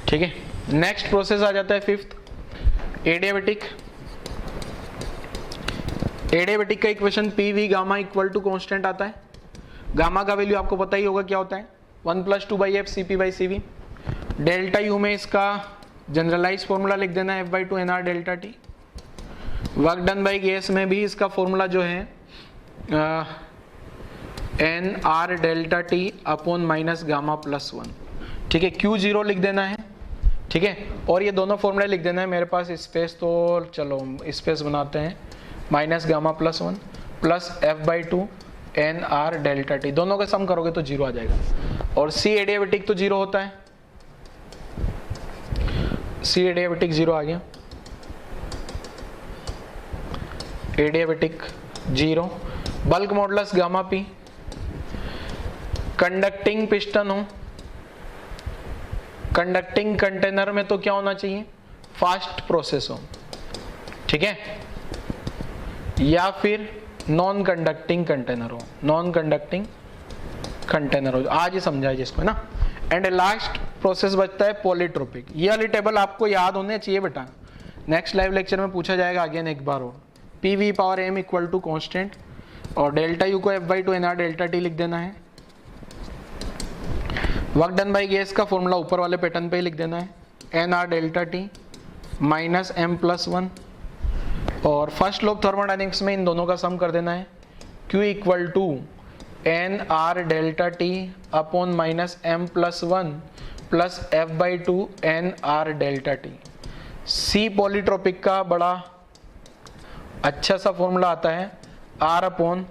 ठीक है। नेक्स्ट प्रोसेस आ जाता है फिफ्थ, एडियाबेटिक। एडियाबेटिक का equation P V gamma equal to constant आता है। गामा का वैल्यू आपको पता ही होगा क्या होता है, 1 + 2/f CP/CV। डेल्टा यू में इसका जनरलाइज फॉर्मूला लिख देना है F/2 NR delta T. Work done by gas में भी इसका फॉर्मूला जो है NR delta T upon minus gamma plus 1, ठीक है। Q0 लिख देना है, ठीक है, और ये दोनों फॉर्मूले लिख देना है। मेरे पास स्पेस तो चलो स्पेस बनाते हैं, minus gamma plus 1 plus F/2 NR delta T, दोनों का सम करोगे तो 0 आ जाएगा। और C एडियाबेटिक तो 0 होता है, C एडियाबेटिक 0 आ गया, adiabatic 0। Bulk modulus gamma P, conducting piston हो, कंडक्टिंग कंटेनर में तो क्या होना चाहिए, फास्ट प्रोसेस हो, ठीक है, या फिर नॉन कंडक्टिंग कंटेनर हो, नॉन कंडक्टिंग कंटेनर हो, आज ही समझाइए जिसको, है ना। एंड लास्ट प्रोसेस बचता है पॉलीट्रोपिक। ये वाली टेबल आपको याद होने चाहिए बेटा, नेक्स्ट लाइव लेक्चर में पूछा जाएगा अगेन एक बार और। PV/m इक्वल टू कॉन्स्टेंट और डेल्टा यू को F/2 NR डेल्टा टी लिख देना है। वर्क डन बाई गैस का फॉर्मूला ऊपर वाले पैटर्न पे ही लिख देना है, NR delta T minus m+1। और फर्स्ट लॉ थर्मोडायनेमिक्स में इन दोनों का सम कर देना है, Q equal to NR delta T upon minus m+1 plus F/2 NR delta T. C polytropic का बड़ा अच्छा सा फॉर्मूला आता है, R upon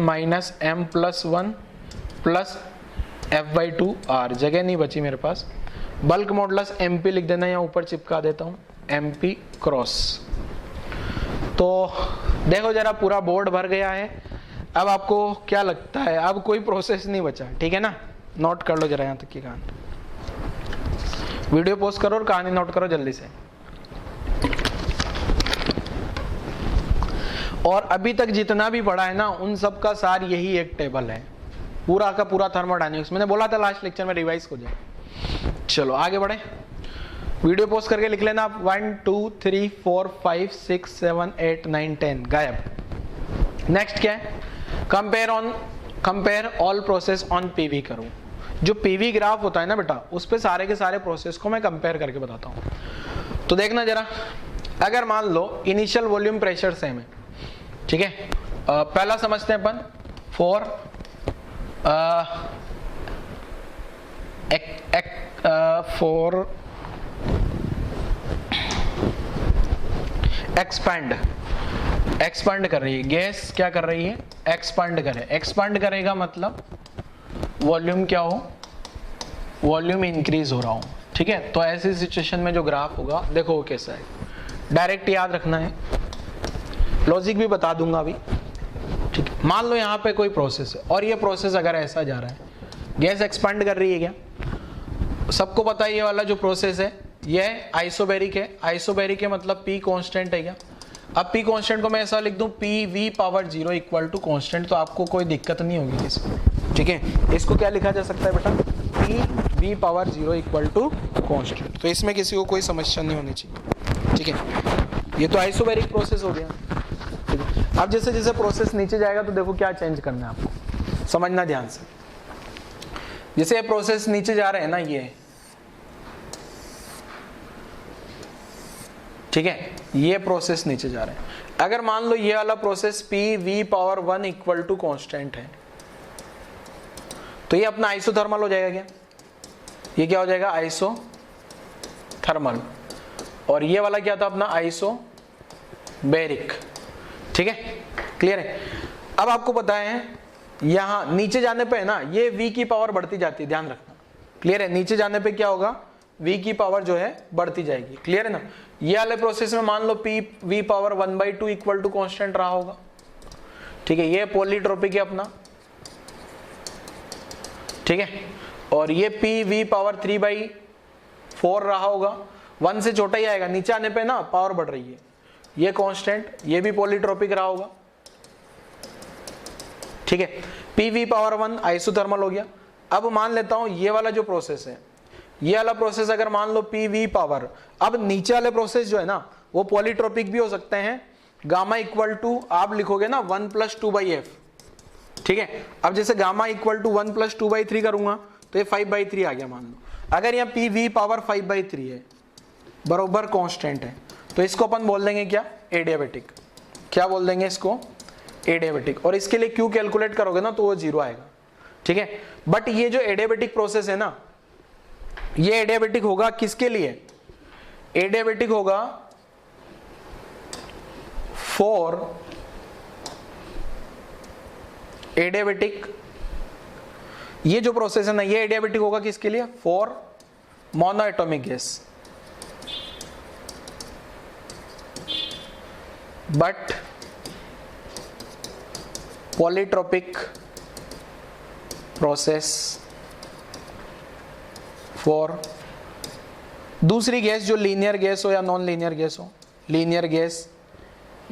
minus m+1 plus F/2 R। जगह नहीं बची मेरे पास, बल्क मॉडुलस MP लिख देना, यहाँ ऊपर चिपका देता हूँ MP क्रॉस। तो देखो जरा पूरा बोर्ड भर गया है। अब आपको क्या लगता है, अब कोई प्रोसेस नहीं बचा, ठीक है ना। नोट कर लो जरा यहाँ तक की कहानी, वीडियो पोस्ट करो और कहानी नोट करो जल्दी से। और अभी तक जितना भी पढ़ा है ना उन सब का सार यही एक टेबल है, पूरा का पूरा थर्मोडायनेमिक्स। मैंने बोला था लास्ट लेक्चर में रिवाइज हो जाए। चलो आगे बढ़े, वीडियो पोस्ट करके लिख लेना आप 1 2 3 4 5 6 7 8 9 10 गायब। नेक्स्ट क्या है, compare all process on PV करो। जो पीवी ग्राफ होता है ना बेटा, उस पे सारे के सारे प्रोसेस को मैं कंपेयर करके बताता हूँ। तो देखना जरा, अगर मान लो इनिशियल वॉल्यूम प्रेशर सेम है, ठीक है, पहला समझते हैं अपन फॉर एक्सपांड कर रही है गैस, क्या कर रही है, एक्सपांड करेगा मतलब वॉल्यूम क्या हो, वॉल्यूम इंक्रीज हो रहा हो, ठीक है। तो ऐसी सिचुएशन में जो ग्राफ होगा देखो वो कैसा है, डायरेक्ट याद रखना है, लॉजिक भी बता दूंगा अभी, ठीक है। मान लो यहाँ पे कोई प्रोसेस है और ये प्रोसेस अगर ऐसा जा रहा है, गैस एक्सपांड कर रही है क्या, सबको पता है ये वाला जो प्रोसेस है ये आइसोबैरिक है। आइसोबैरिक है मतलब P कांस्टेंट है क्या। अब P कांस्टेंट को मैं ऐसा लिख दूं PV/0 इक्वल टू कांस्टेंट, तो आपको कोई दिक्कत नहीं होगी इसमें, ठीक है। इसको क्या लिखा जा सकता है बेटा, PV/0 इक्वल टू कांस्टेंट। तो इसमें किसी को कोई समस्या नहीं होनी चाहिए, ठीक है। ये तो आइसोबैरिक प्रोसेस हो गया, ठीक है। अब जैसे जैसे प्रोसेस नीचे जाएगा तो देखो क्या चेंज करना है आपको, समझना ध्यान से। जैसे ये प्रोसेस नीचे जा रहे हैं ना, ये ठीक है, ये प्रोसेस नीचे जा रहे हैं। अगर मान लो ये वाला process PV/1 equal to constant है, तो ये अपना आइसोथर्मल हो जाएगा क्या, ये क्या हो जाएगा, थर्मल, और ये वाला क्या था अपना आइसोबैरिक। ठीक है, क्लियर है। अब आपको पता है यहां नीचे जाने पे है ना ये V की पावर बढ़ती जाती है, ध्यान रखना। क्लियर है, नीचे जाने पे क्या होगा, V की पावर जो है बढ़ती जाएगी। क्लियर है ना। ये वाले प्रोसेस में मान लो P V power 1/2 equal to constant रहा होगा। ठीक है, ये पॉलीट्रोपिक है अपना। ठीक है, और ये P V पावर 3/4 रहा होगा, 1 से छोटा ही आएगा, नीचे आने पे ना पावर बढ़ रही है। ये कांस्टेंट, ये भी पॉलीट्रोपिक रहा होगा। ठीक है, P V पावर 1 आइसोथर्मल हो गया। अब मान लेता हूं ये वाला जो प्रोसेस है, ये वाला प्रोसेस अगर मान लो P V पावर, अब नीचे वाले प्रोसेस जो है ना वो पॉलीट्रोपिक भी हो सकते हैं। गामा इक्वल टू आप लिखोगे ना 1 + 2/f। ठीक है, अब जैसे गामा इक्वल टू 1 + 2/3 करूंगा तो ये 5/3 आ गया मान लो। अगर यहाँ P V पावर 5/3 है, बरोबर कांस्टेंट है, तो इसको अपन बोल देंगे क्या, एडियाबेटिक। क्या बोल देंगे इसको, एडियाबेटिक। और इसके लिए Q कैलकुलेट करोगे ना तो वो 0 आएगा। ठीक है, बट ये जो एडियाबेटिक प्रोसेस है ना, ये एडियाबेटिक होगा किसके लिए, एडियाबेटिक होगा फॉर एडियाबेटिक, ये जो प्रोसेस है ना ये एडियाबेटिक होगा किसके लिए, for monoatomic gas, but polytropic process for दूसरी गैस जो लीनियर गैस हो या नॉन लीनियर गैस हो, लीनियर गैस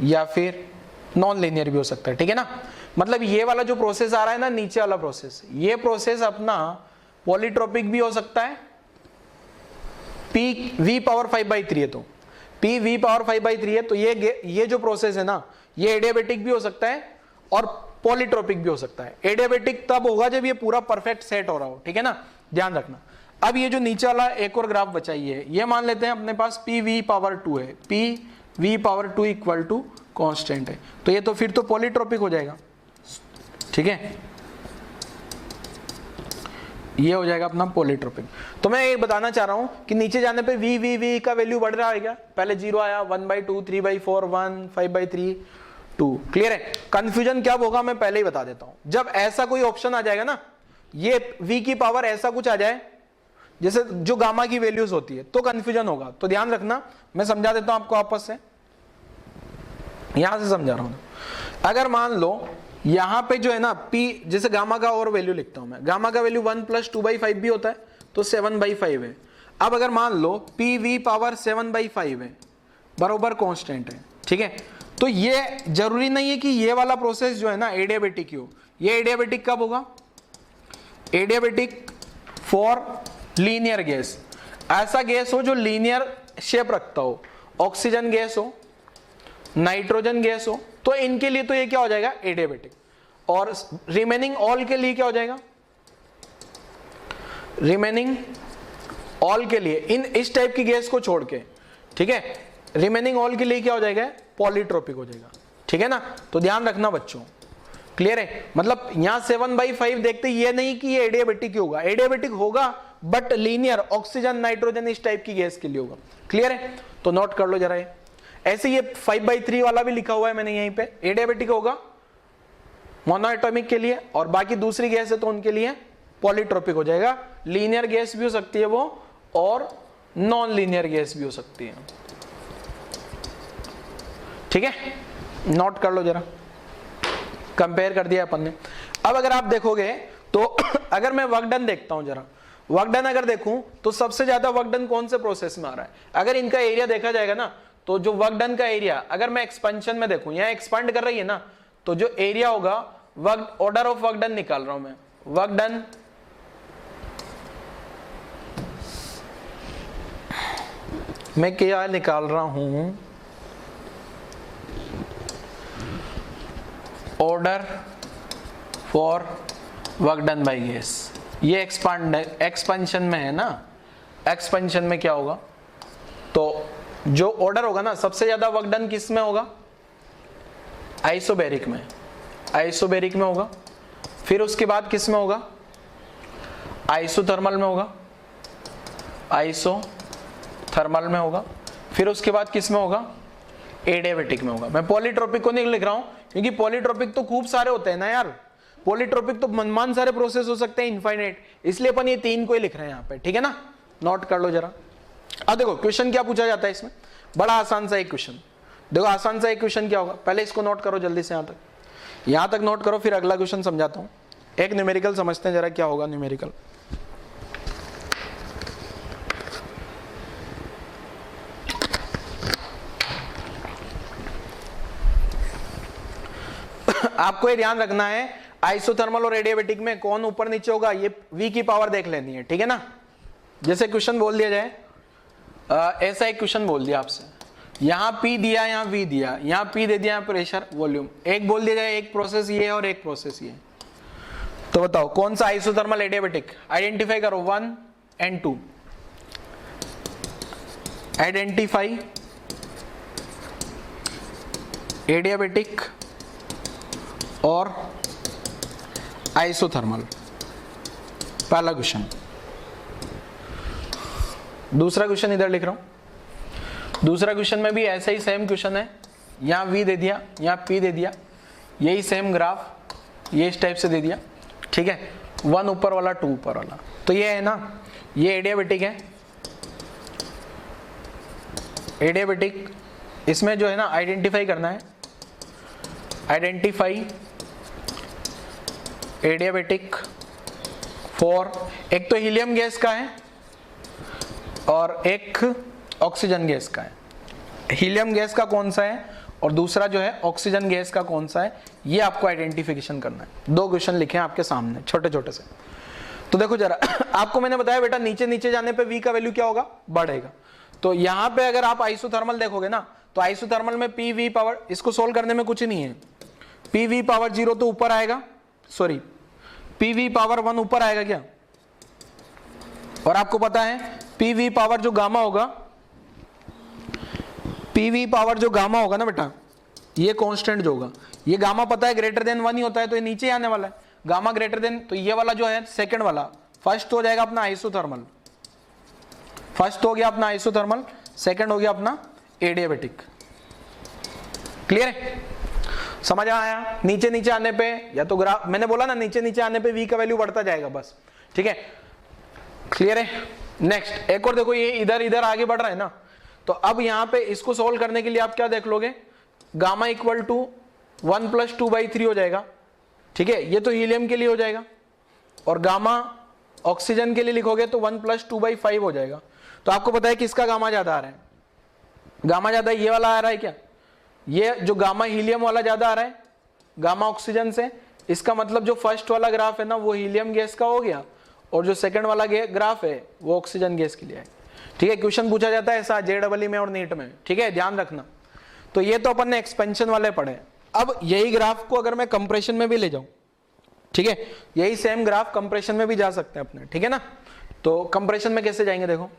या फिर नॉन लीनियर भी हो सकता है। ठीक है ना, मतलब ये वाला जो प्रोसेस आ रहा है ना नीचे वाला प्रोसेस, ये प्रोसेस अपना पॉलीट्रोपिक भी हो सकता है। P V पावर 5/3 है तो P V पावर 5/3 है तो ये जो प्रोसेस है ना ये एडियाबेटिक भी हो सकता है और पॉलीट्रोपिक भी हो सकता है। एडियाबेटिक तब होगा जब ये पूरा परफेक्ट सेट हो रहा हो। ठीक है ना, ध्यान रखना। अब ये जो नीचे वाला एक और ग्राफ बचा ये मान लेते हैं अपने पास P V पावर 2 है, P V power 2 equal to constant है, तो ये तो फिर तो पॉलीट्रोपिक हो जाएगा। ठीक है, ये हो जाएगा अपना पॉलीट्रोपिक। तो मैं ये बताना चाह रहा हूं कि नीचे जाने पे V का वैल्यू बढ़ रहा है क्या, पहले 0 आया, 1/2, 3/4, 1, 5/3, 2। क्लियर है, कंफ्यूजन क्या होगा मैं पहले ही बता देता हूं। जब ऐसा कोई ऑप्शन आ जाएगा ना, ये V की पावर ऐसा कुछ आ जाए जैसे जो गामा की वैल्यूज होती है तो कंफ्यूजन होगा। तो ध्यान रखना, मैं समझा देता हूं आपको आपस से, यहां से समझा रहा हूं। अगर मान लो यहां पे जो है ना P, जैसे गामा का और वैल्यू लिखता हूं मैं, गामा का वैल्यू 1 + 2/5 भी होता है तो 7/5 है। अब अगर मान लो P V पावर 7/5 है, बरोबर कांस्टेंट है। ठीक है, तो ये जरूरी नहीं है कि ये वाला प्रोसेस जो है ना एडियाबेटिक ही हो। ये एडियाबेटिक कब होगा, एडियाबेटिक फॉर लीनियर गैस, ऐसा गैस हो जो लीनियर शेप रखता हो, ऑक्सीजन गैस हो, नाइट्रोजन गैस हो, तो इनके लिए तो ये क्या हो जाएगा, एडियाबेटिक। और रिमेनिंग ऑल के लिए क्या हो जाएगा, रिमेनिंग ऑल के लिए इन इस टाइप की गैस को छोड़ के, ठीक है, रिमेनिंग ऑल के लिए क्या हो जाएगा, पॉलीट्रोपिक हो जाएगा। ठीक है ना, तो ध्यान रखना बच्चों, क्लियर है। मतलब यहां 7/5 देखते ये नहीं कि ये एडियाबेटिक ही होगा, एडियाबेटिक होगा बट लीनियर, ऑक्सीजन नाइट्रोजन इस टाइप की गैस के लिए होगा। क्लियर है, तो नोट कर लो जरा ये। ऐसे ये 5/3 वाला भी लिखा हुआ है मैंने यहीं पे, एडियाबेटिक होगा मोनोएटॉमिक के लिए, और बाकी दूसरी गैस है तो उनके लिए पॉलीट्रोपिक हो जाएगा। लीनियर गैस भी हो सकती है वो, और नॉन लीनियर गैस भी हो सकती है। ठीक है, नोट कर लो जरा, कंपेयर कर दिया अपन ने। अब अगर आप देखोगे तो अगर मैं वर्क डन देखता हूं जरा, वर्क डन अगर देखूं तो सबसे ज्यादा वर्क डन कौन से प्रोसेस में आ रहा है, अगर इनका एरिया देखा जाएगा ना, तो जो वर्क डन का एरिया अगर मैं एक्सपेंशन में देखूं, यहां एक्सपांड कर रही है ना, तो जो एरिया होगा work, order of work done निकाल रहा हूं मैं, वर्क डन मैं क्या निकाल रहा हूं, order for work done by gas. ये एक्सपेंशन में है ना, एक्सपेंशन में क्या होगा, तो जो ऑर्डर होगा ना सबसे ज्यादा वर्क डन किस में होगा, आइसोबैरिक में, आइसोबैरिक में होगा। फिर उसके बाद किस में होगा, आइसोथर्मल में होगा, आइसोथर्मल थर्मल में होगा, फिर उसके बाद किस में होगा, एडियाबेटिक में होगा। मैं पॉलीट्रोपिक को नहीं लिख रहा हूं क्योंकि पॉलीट्रोपिक तो खूब सारे होते हैं ना यार, पॉलीट्रोपिक तो मनमान सारे प्रोसेस हो सकते हैं, इनफाइनाइट, इसलिए अपन ये 3 को ही लिख रहे हैं यहाँ पे, ठीक है ना, नोट कर लो जरा। अब देखो क्वेश्चन क्या पूछा जाता है इसमें, बड़ा आसान सा एक क्वेश्चन, देखो आसान सा एक क्वेश्चन क्या होगा, पहले इसको नोट करो जल्दी से, यहाँ तक नोट करो, फिर अगला क्वेश्चन समझाता हूँ। एक न्यूमेरिकल समझते हैं जरा, क्या होगा न्यूमेरिकल। आपको ये ध्यान रखना है आइसोथर्मल और एडियाबेटिक में कौन ऊपर नीचे होगा, ये v की पावर देख लेनी है, ठीक है ना। जैसे क्वेश्चन बोल दिया जाए, ऐसा एक क्वेश्चन बोल दिया आपसे, यहाँ P दिया, यहाँ V दिया, यहाँ P दे दिया, यहाँ प्रेशर वॉल्यूम, एक बोल दिया जाए एक प्रोसेस ये और एक प्रोसेस ये, तो बताओ कौन सा आइसोथर्मल एडियाबेटिक, आइडेंटिफाई करो 1 and 2, आइडेंटिफाई एडियाबेटिक और आइसोथर्मल, पहला क्वेश्चन। दूसरा क्वेश्चन इधर लिख रहा हूं, दूसरा क्वेश्चन में भी ऐसा ही सेम क्वेश्चन है, यहां V दे दिया, यहां P दे दिया, यही सेम ग्राफ ये इस टाइप से दे दिया, ठीक है, 1 ऊपर वाला 2 ऊपर वाला, तो ये है ना, ये एडियाबेटिक है, एडियाबेटिक, इसमें जो है ना आइडेंटिफाई करना है, आइडेंटिफाई एडियाबेटिक फॉर, एक तो हीलियम गैस का है और एक ऑक्सीजन गैस का है, हीलियम गैस का कौन सा है और दूसरा जो है ऑक्सीजन गैस का कौन सा है, ये आपको आइडेंटिफिकेशन करना है। 2 क्वेश्चन लिखे हैं आपके सामने छोटे छोटे से, तो देखो जरा आपको मैंने बताया बेटा नीचे नीचे जाने पे V का वैल्यू क्या होगा, बढ़ेगा, तो यहां पे अगर आप आइसोथर्मल देखोगे ना, तो आइसोथर्मल में PV पावर, इसको सोल्व करने में कुछ नहीं है, PV पावर 0 तो ऊपर आएगा, सॉरी PV पावर 1 ऊपर आएगा क्या, और आपको पता है PV पावर जो गामा होगा, PV पावर जो गामा होगा ना बेटा, ये कांस्टेंट जो होगा, ये गामा पता है ग्रेटर देन 1 ही होता है, तो ये नीचे आने वाला है, गामा ग्रेटर देन, तो ये वाला जो है सेकंड वाला, फर्स्ट हो जाएगा अपना आइसोथर्मल, फर्स्ट हो गया अपना आइसोथर्मल, सेकंड हो गया अपना एडियाबेटिक, क्लियर है, समझ आया। नीचे नीचे आने पे या तो ग्राफ, मैंने बोला ना नीचे नीचे आने पे V का वैल्यू बढ़ता जाएगा बस, ठीक है, क्लियर है। नेक्स्ट एक और देखो, ये इधर इधर आगे बढ़ रहा है ना, तो अब यहाँ पे इसको सोल्व करने के लिए आप क्या देख लोगे, गामा इक्वल टू 1 + 2/3 हो जाएगा, ठीक है, ये तो हीलियम के लिए हो जाएगा, और गामा ऑक्सीजन के लिए लिखोगे तो 1 + 2/5 हो जाएगा। तो आपको पता है किसका गामा ज्यादा आ रहा है, गामा ज्यादा ये वाला आ रहा है क्या, ये जो गामा हीलियम वाला ज्यादा आ रहा है गामा ऑक्सीजन से, इसका मतलब जो फर्स्ट वाला ग्राफ है ना वो हीलियम गैस का हो गया, और जो सेकंड वाला ग्राफ है वो ऑक्सीजन गैस के लिए है, ठीक है। क्वेश्चन पूछा जाता है ऐसा JEE में और नीट में, ठीक है, ध्यान रखना। तो ये तो अपन ने एक्सपेंशन वाले पढ़े, अब यही ग्राफ को अगर मैं कंप्रेशन में भी ले जाऊं, ठीक है, यही सेम ग्राफ कंप्रेशन में भी जा सकते हैं अपने, ठीक है ना। तो कंप्रेशन में कैसे जाएंगे, देखो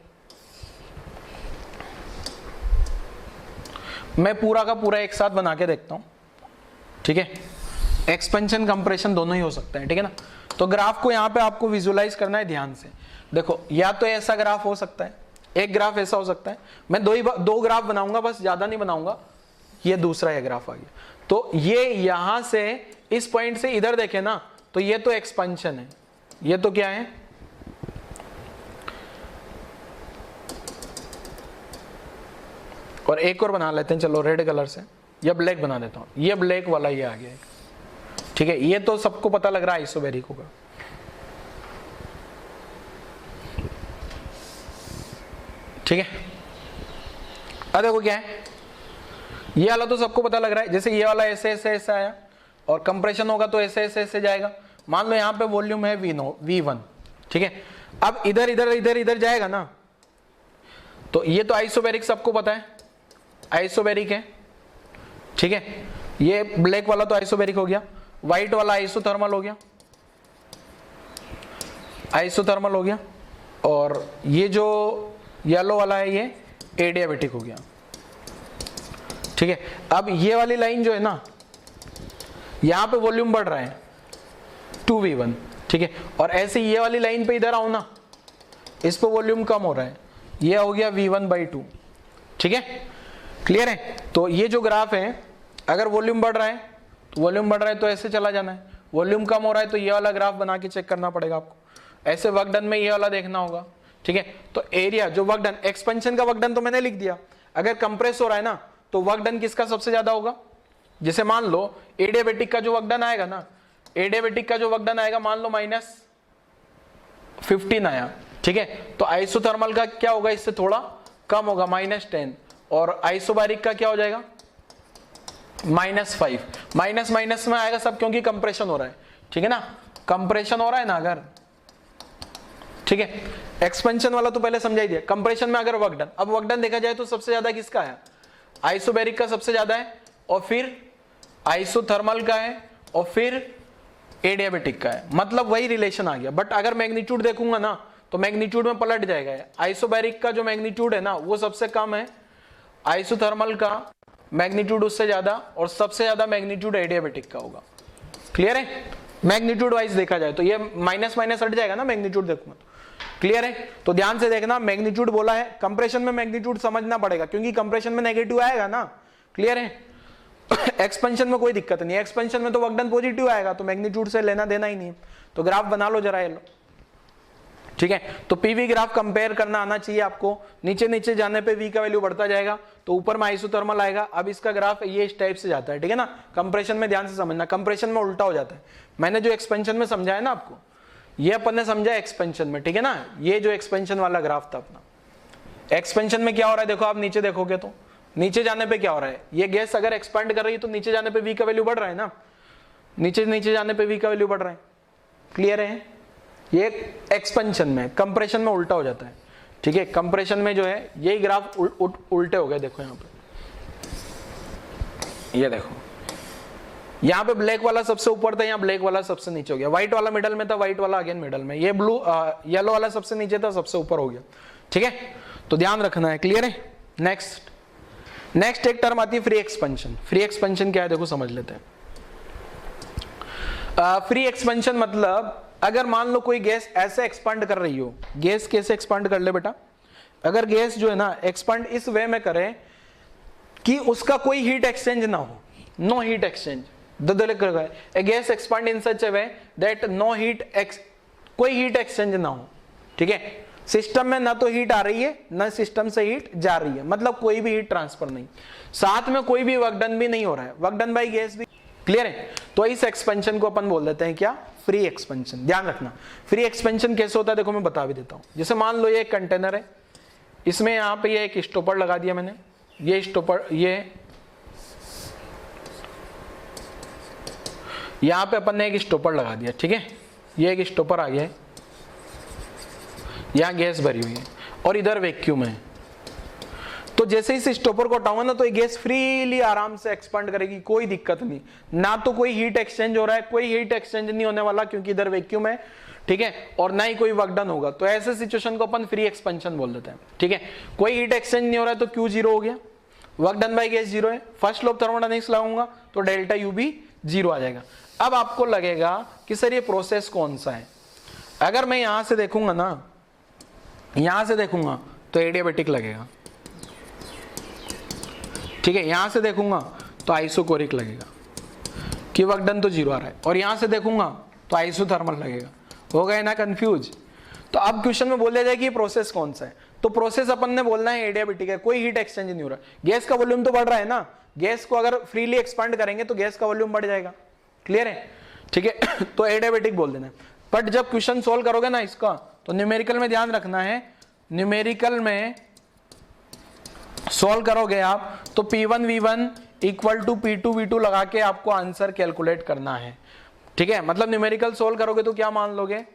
मैं पूरा का पूरा एक साथ बना के देखता हूं, ठीक है, एक्सपेंशन कंप्रेशन दोनों ही हो सकते हैं, ठीक है ना। तो ग्राफ को यहां पे आपको विजुलाइज करना है ध्यान से, देखो या तो ऐसा ग्राफ हो सकता है, एक ग्राफ ऐसा हो सकता है, मैं दो ग्राफ बनाऊंगा बस, ज्यादा नहीं बनाऊंगा, ये दूसरा ये ग्राफ आ गया, तो ये यहां से इस पॉइंट से इधर देखे ना, तो ये तो एक्सपेंशन है, ये तो क्या है, और एक और बना लेते हैं चलो रेड कलर से, या ब्लैक बना देता हूं, ये ब्लैक वाला ये आ गया, ठीक है, ये तो सबको पता लग रहा है आइसोबैरिक होगा, ठीक है। अब देखो क्या है, ये वाला तो सबको पता लग रहा है, जैसे ये वाला ऐसे ऐसे ऐसे आया, और कंप्रेशन होगा तो ऐसे ऐसे ऐसे जाएगा, मान लो यहाँ पे वॉल्यूम है V1, ठीक है, अब इधर इधर इधर इधर जाएगा ना, तो ये तो आइसोबैरिक सबको पता है, आइसोबैरिक है, ठीक है, ये ब्लैक वाला तो आइसोबैरिक हो गया, व्हाइट वाला आइसोथर्मल हो गया, आइसोथर्मल हो गया, और ये जो येलो वाला है ये एडियाबेटिक हो गया, ठीक है। अब ये वाली लाइन जो है ना, यहां पे वॉल्यूम बढ़ रहा है 2V1, ठीक है, और ऐसे ये वाली लाइन पे इधर आओ ना, इस पे वॉल्यूम कम हो रहा है, ये हो गया V1/2, ठीक है, क्लियर है। तो ये जो ग्राफ है, अगर वॉल्यूम बढ़ रहा है तो वॉल्यूम बढ़ रहा है तो ऐसे चला जाना है, वॉल्यूम कम हो रहा है तो ये वाला ग्राफ बना के चेक करना पड़ेगा आपको, ऐसे वर्क डन में ये वाला देखना होगा, ठीक है। तो एरिया जो वर्क डन, एक्सपेंशन का वर्क डन तो मैंने लिख दिया, अगर कंप्रेस हो रहा है ना तो वर्क डन किसका सबसे ज्यादा होगा, जैसे मान लो एडियाबेटिक का जो वर्क डन आएगा ना, एडियाबेटिक का जो वर्क डन आएगा मान लो -15 आया, ठीक है, तो आइसोथर्मल का क्या होगा, इससे थोड़ा कम होगा -10, और आइसोबैरिक का क्या हो जाएगा -5, माइनस माइनस में आएगा सब क्योंकि कंप्रेशन हो रहा है, ठीक है ना, कंप्रेशन हो रहा है ना अगर, ठीक है। एक्सपेंशन वाला तो पहले समझा ही दिया, कंप्रेशन में अगर वर्क डन, अब वर्क डन देखा जाए तो सबसे ज्यादा किसका है, आइसोबैरिक का सबसे ज्यादा है, और फिर आइसोथर्मल का है, और फिर एडियाबेटिक का है, मतलब वही रिलेशन आ गया। बट अगर मैग्नीट्यूड देखूंगा ना तो मैग्नीट्यूड में पलट जाएगा, आइसोबैरिक का जो मैग्नीट्यूड है ना वो सबसे कम है, आइसोथर्मल का मैग्नीट्यूड उससे ज्यादा, और सबसे ज्यादा मैग्नीट्यूड एडियाबेटिक का होगा, क्लियर है। मैग्नीट्यूड वाइज देखा जाए तो ये माइनस माइनस हट जाएगा ना मैग्नीट्यूड देखूंगा तो, क्लियर है। तो ध्यान से देखना, मैग्नीट्यूड बोला है, कंप्रेशन में मैग्नीट्यूड समझना पड़ेगा क्योंकि कंप्रेशन में नेगेटिव आएगा ना, क्लियर है। एक्सपेंशन में कोई दिक्कत नहीं है, एक्सपेंशन में तो वर्क डन पॉजिटिव आएगा तो मैग्नीट्यूड से लेना देना ही नहीं है। तो ग्राफ बना लो जरा, ये लो, ठीक है। तो पीवी ग्राफ कंपेयर करना आना चाहिए आपको, नीचे नीचे जाने पे वी का वैल्यू बढ़ता जाएगा तो ऊपर में आइसोथर्मल आएगा। अब इसका ग्राफ ये इस टाइप से जाता है, ठीक है ना। कंप्रेशन में ध्यान से समझना, कंप्रेशन में उल्टा हो जाता है। मैंने जो एक्सपेंशन में समझाया ना आपको, ये अपन ने समझा एक्सपेंशन में, ठीक है ना। ये जो एक्सपेंशन वाला ग्राफ था अपना, एक्सपेंशन में क्या हो रहा है देखो, आप नीचे देखोगे तो नीचे जाने पे क्या हो रहा है, ये गैस अगर एक्सपेंड कर रही है तो नीचे जाने पे वी का वैल्यू बढ़ रहा है ना, नीचे नीचे जाने पे वी का वैल्यू बढ़ रहा है, क्लियर है। ये एक्सपेंशन में, कंप्रेशन में उल्टा हो जाता है, ठीक है। कंप्रेशन में जो है यही ग्राफ उल्टे हो गए, देखो यहाँ पे, ये देखो यहाँ पे ब्लैक वाला सबसे ऊपर था, यहाँ ब्लैक वाला सबसे नीचे हो गया, व्हाइट वाला मिडल में था, व्हाइट वाला अगेन मिडल में, ये ब्लू येलो वाला सबसे नीचे था, सबसे ऊपर हो गया, ठीक है। तो ध्यान रखना है, क्लियर है। नेक्स्ट एक टर्म आती है फ्री एक्सपेंशन। फ्री एक्सपेंशन क्या है देखो समझ लेते हैं। फ्री एक्सपेंशन मतलब अगर मान लो कोई गैस ऐसे एक्सपांड कर रही हो, गैस कैसे एक्सपांड कर ले बेटा, अगर गैस जो है ना एक्सपांड इस वे में करे कि उसका कोई हीट एक्सचेंज ना हो, no heat exchange, a gas expand in such a way that कोई हीट एक्सचेंज ना हो, ठीक है। सिस्टम में ना तो हीट आ रही है ना सिस्टम से हीट जा रही है, मतलब कोई भी हीट ट्रांसफर नहीं, साथ में कोई भी वर्क डन भी नहीं हो रहा है, वर्क डन बाय गैस भी, क्लियर है। तो इस एक्सपेंशन को अपन बोल देते हैं क्या, फ्री एक्सपेंशन। ध्यान रखना फ्री एक्सपेंशन कैसे होता है देखो मैं बता भी देता हूं। जैसे मान लो ये एक कंटेनर है, इसमें यहाँ पे ये एक स्टॉपर लगा दिया मैंने, ये स्टॉपर, ये यहाँ पे अपन ने एक स्टॉपर लगा दिया, ठीक है। ये एक स्टॉपर आ गया है, यहाँ गैस भरी हुई है और इधर वैक्यूम है। तो जैसे इस स्टॉपर को हटाऊंगा ना तो ये गैस फ्रीली आराम से एक्सपांड करेगी, कोई दिक्कत नहीं, ना तो कोई हीट एक्सचेंज हो रहा है, कोई हीट एक्सचेंज नहीं होने वाला क्योंकि इधर वैक्यूम है, ठीक है, और ना ही कोई वर्क डन होगा। तो ऐसे सिचुएशन को अपन फ्री एक्सपेंशन बोल देते हैं, ठीक है। कोई हीट एक्सचेंज नहीं हो रहा है तो Q 0 हो गया, वर्क डन बाय गैस 0 है, फर्स्ट लॉ ऑफ थर्मोडायनामिक्स लगाऊंगा तो डेल्टा U भी 0 आ जाएगा। अब आपको लगेगा कि सर ये प्रोसेस कौन सा है, अगर मैं यहां से देखूंगा ना, यहां से देखूंगा तो एडियाबेटिक लगेगा, ठीक है, यहां से देखूंगा तो आइसोकोरिक लगेगा कि वर्क डन तो 0 आ रहा है, और यहां से देखूंगा तो आइसोथर्मल लगेगा, हो गए ना कंफ्यूज। तो अब क्वेश्चन में बोल दिया जाए कि प्रोसेस कौन सा है, तो प्रोसेस अपन ने बोलना है एडियाबेटिक है, कोई हीट एक्सचेंज नहीं हो रहा है, गैस का वॉल्यूम तो बढ़ रहा है ना, गैस को अगर फ्रीली एक्सपांड करेंगे तो गैस का वॉल्यूम बढ़ जाएगा, क्लियर है, ठीक है। तो एडियाबेटिक बोल देना। बट जब क्वेश्चन सोल्व करोगे ना इसका तो न्यूमेरिकल में ध्यान रखना है, न्यूमेरिकल में सॉल्व करोगे आप तो P1 V1 equal to P2 V2 लगा के आपको आंसर कैलकुलेट करना है, ठीक है। मतलब न्यूमेरिकल सॉल्व करोगे तो क्या मान लोगे,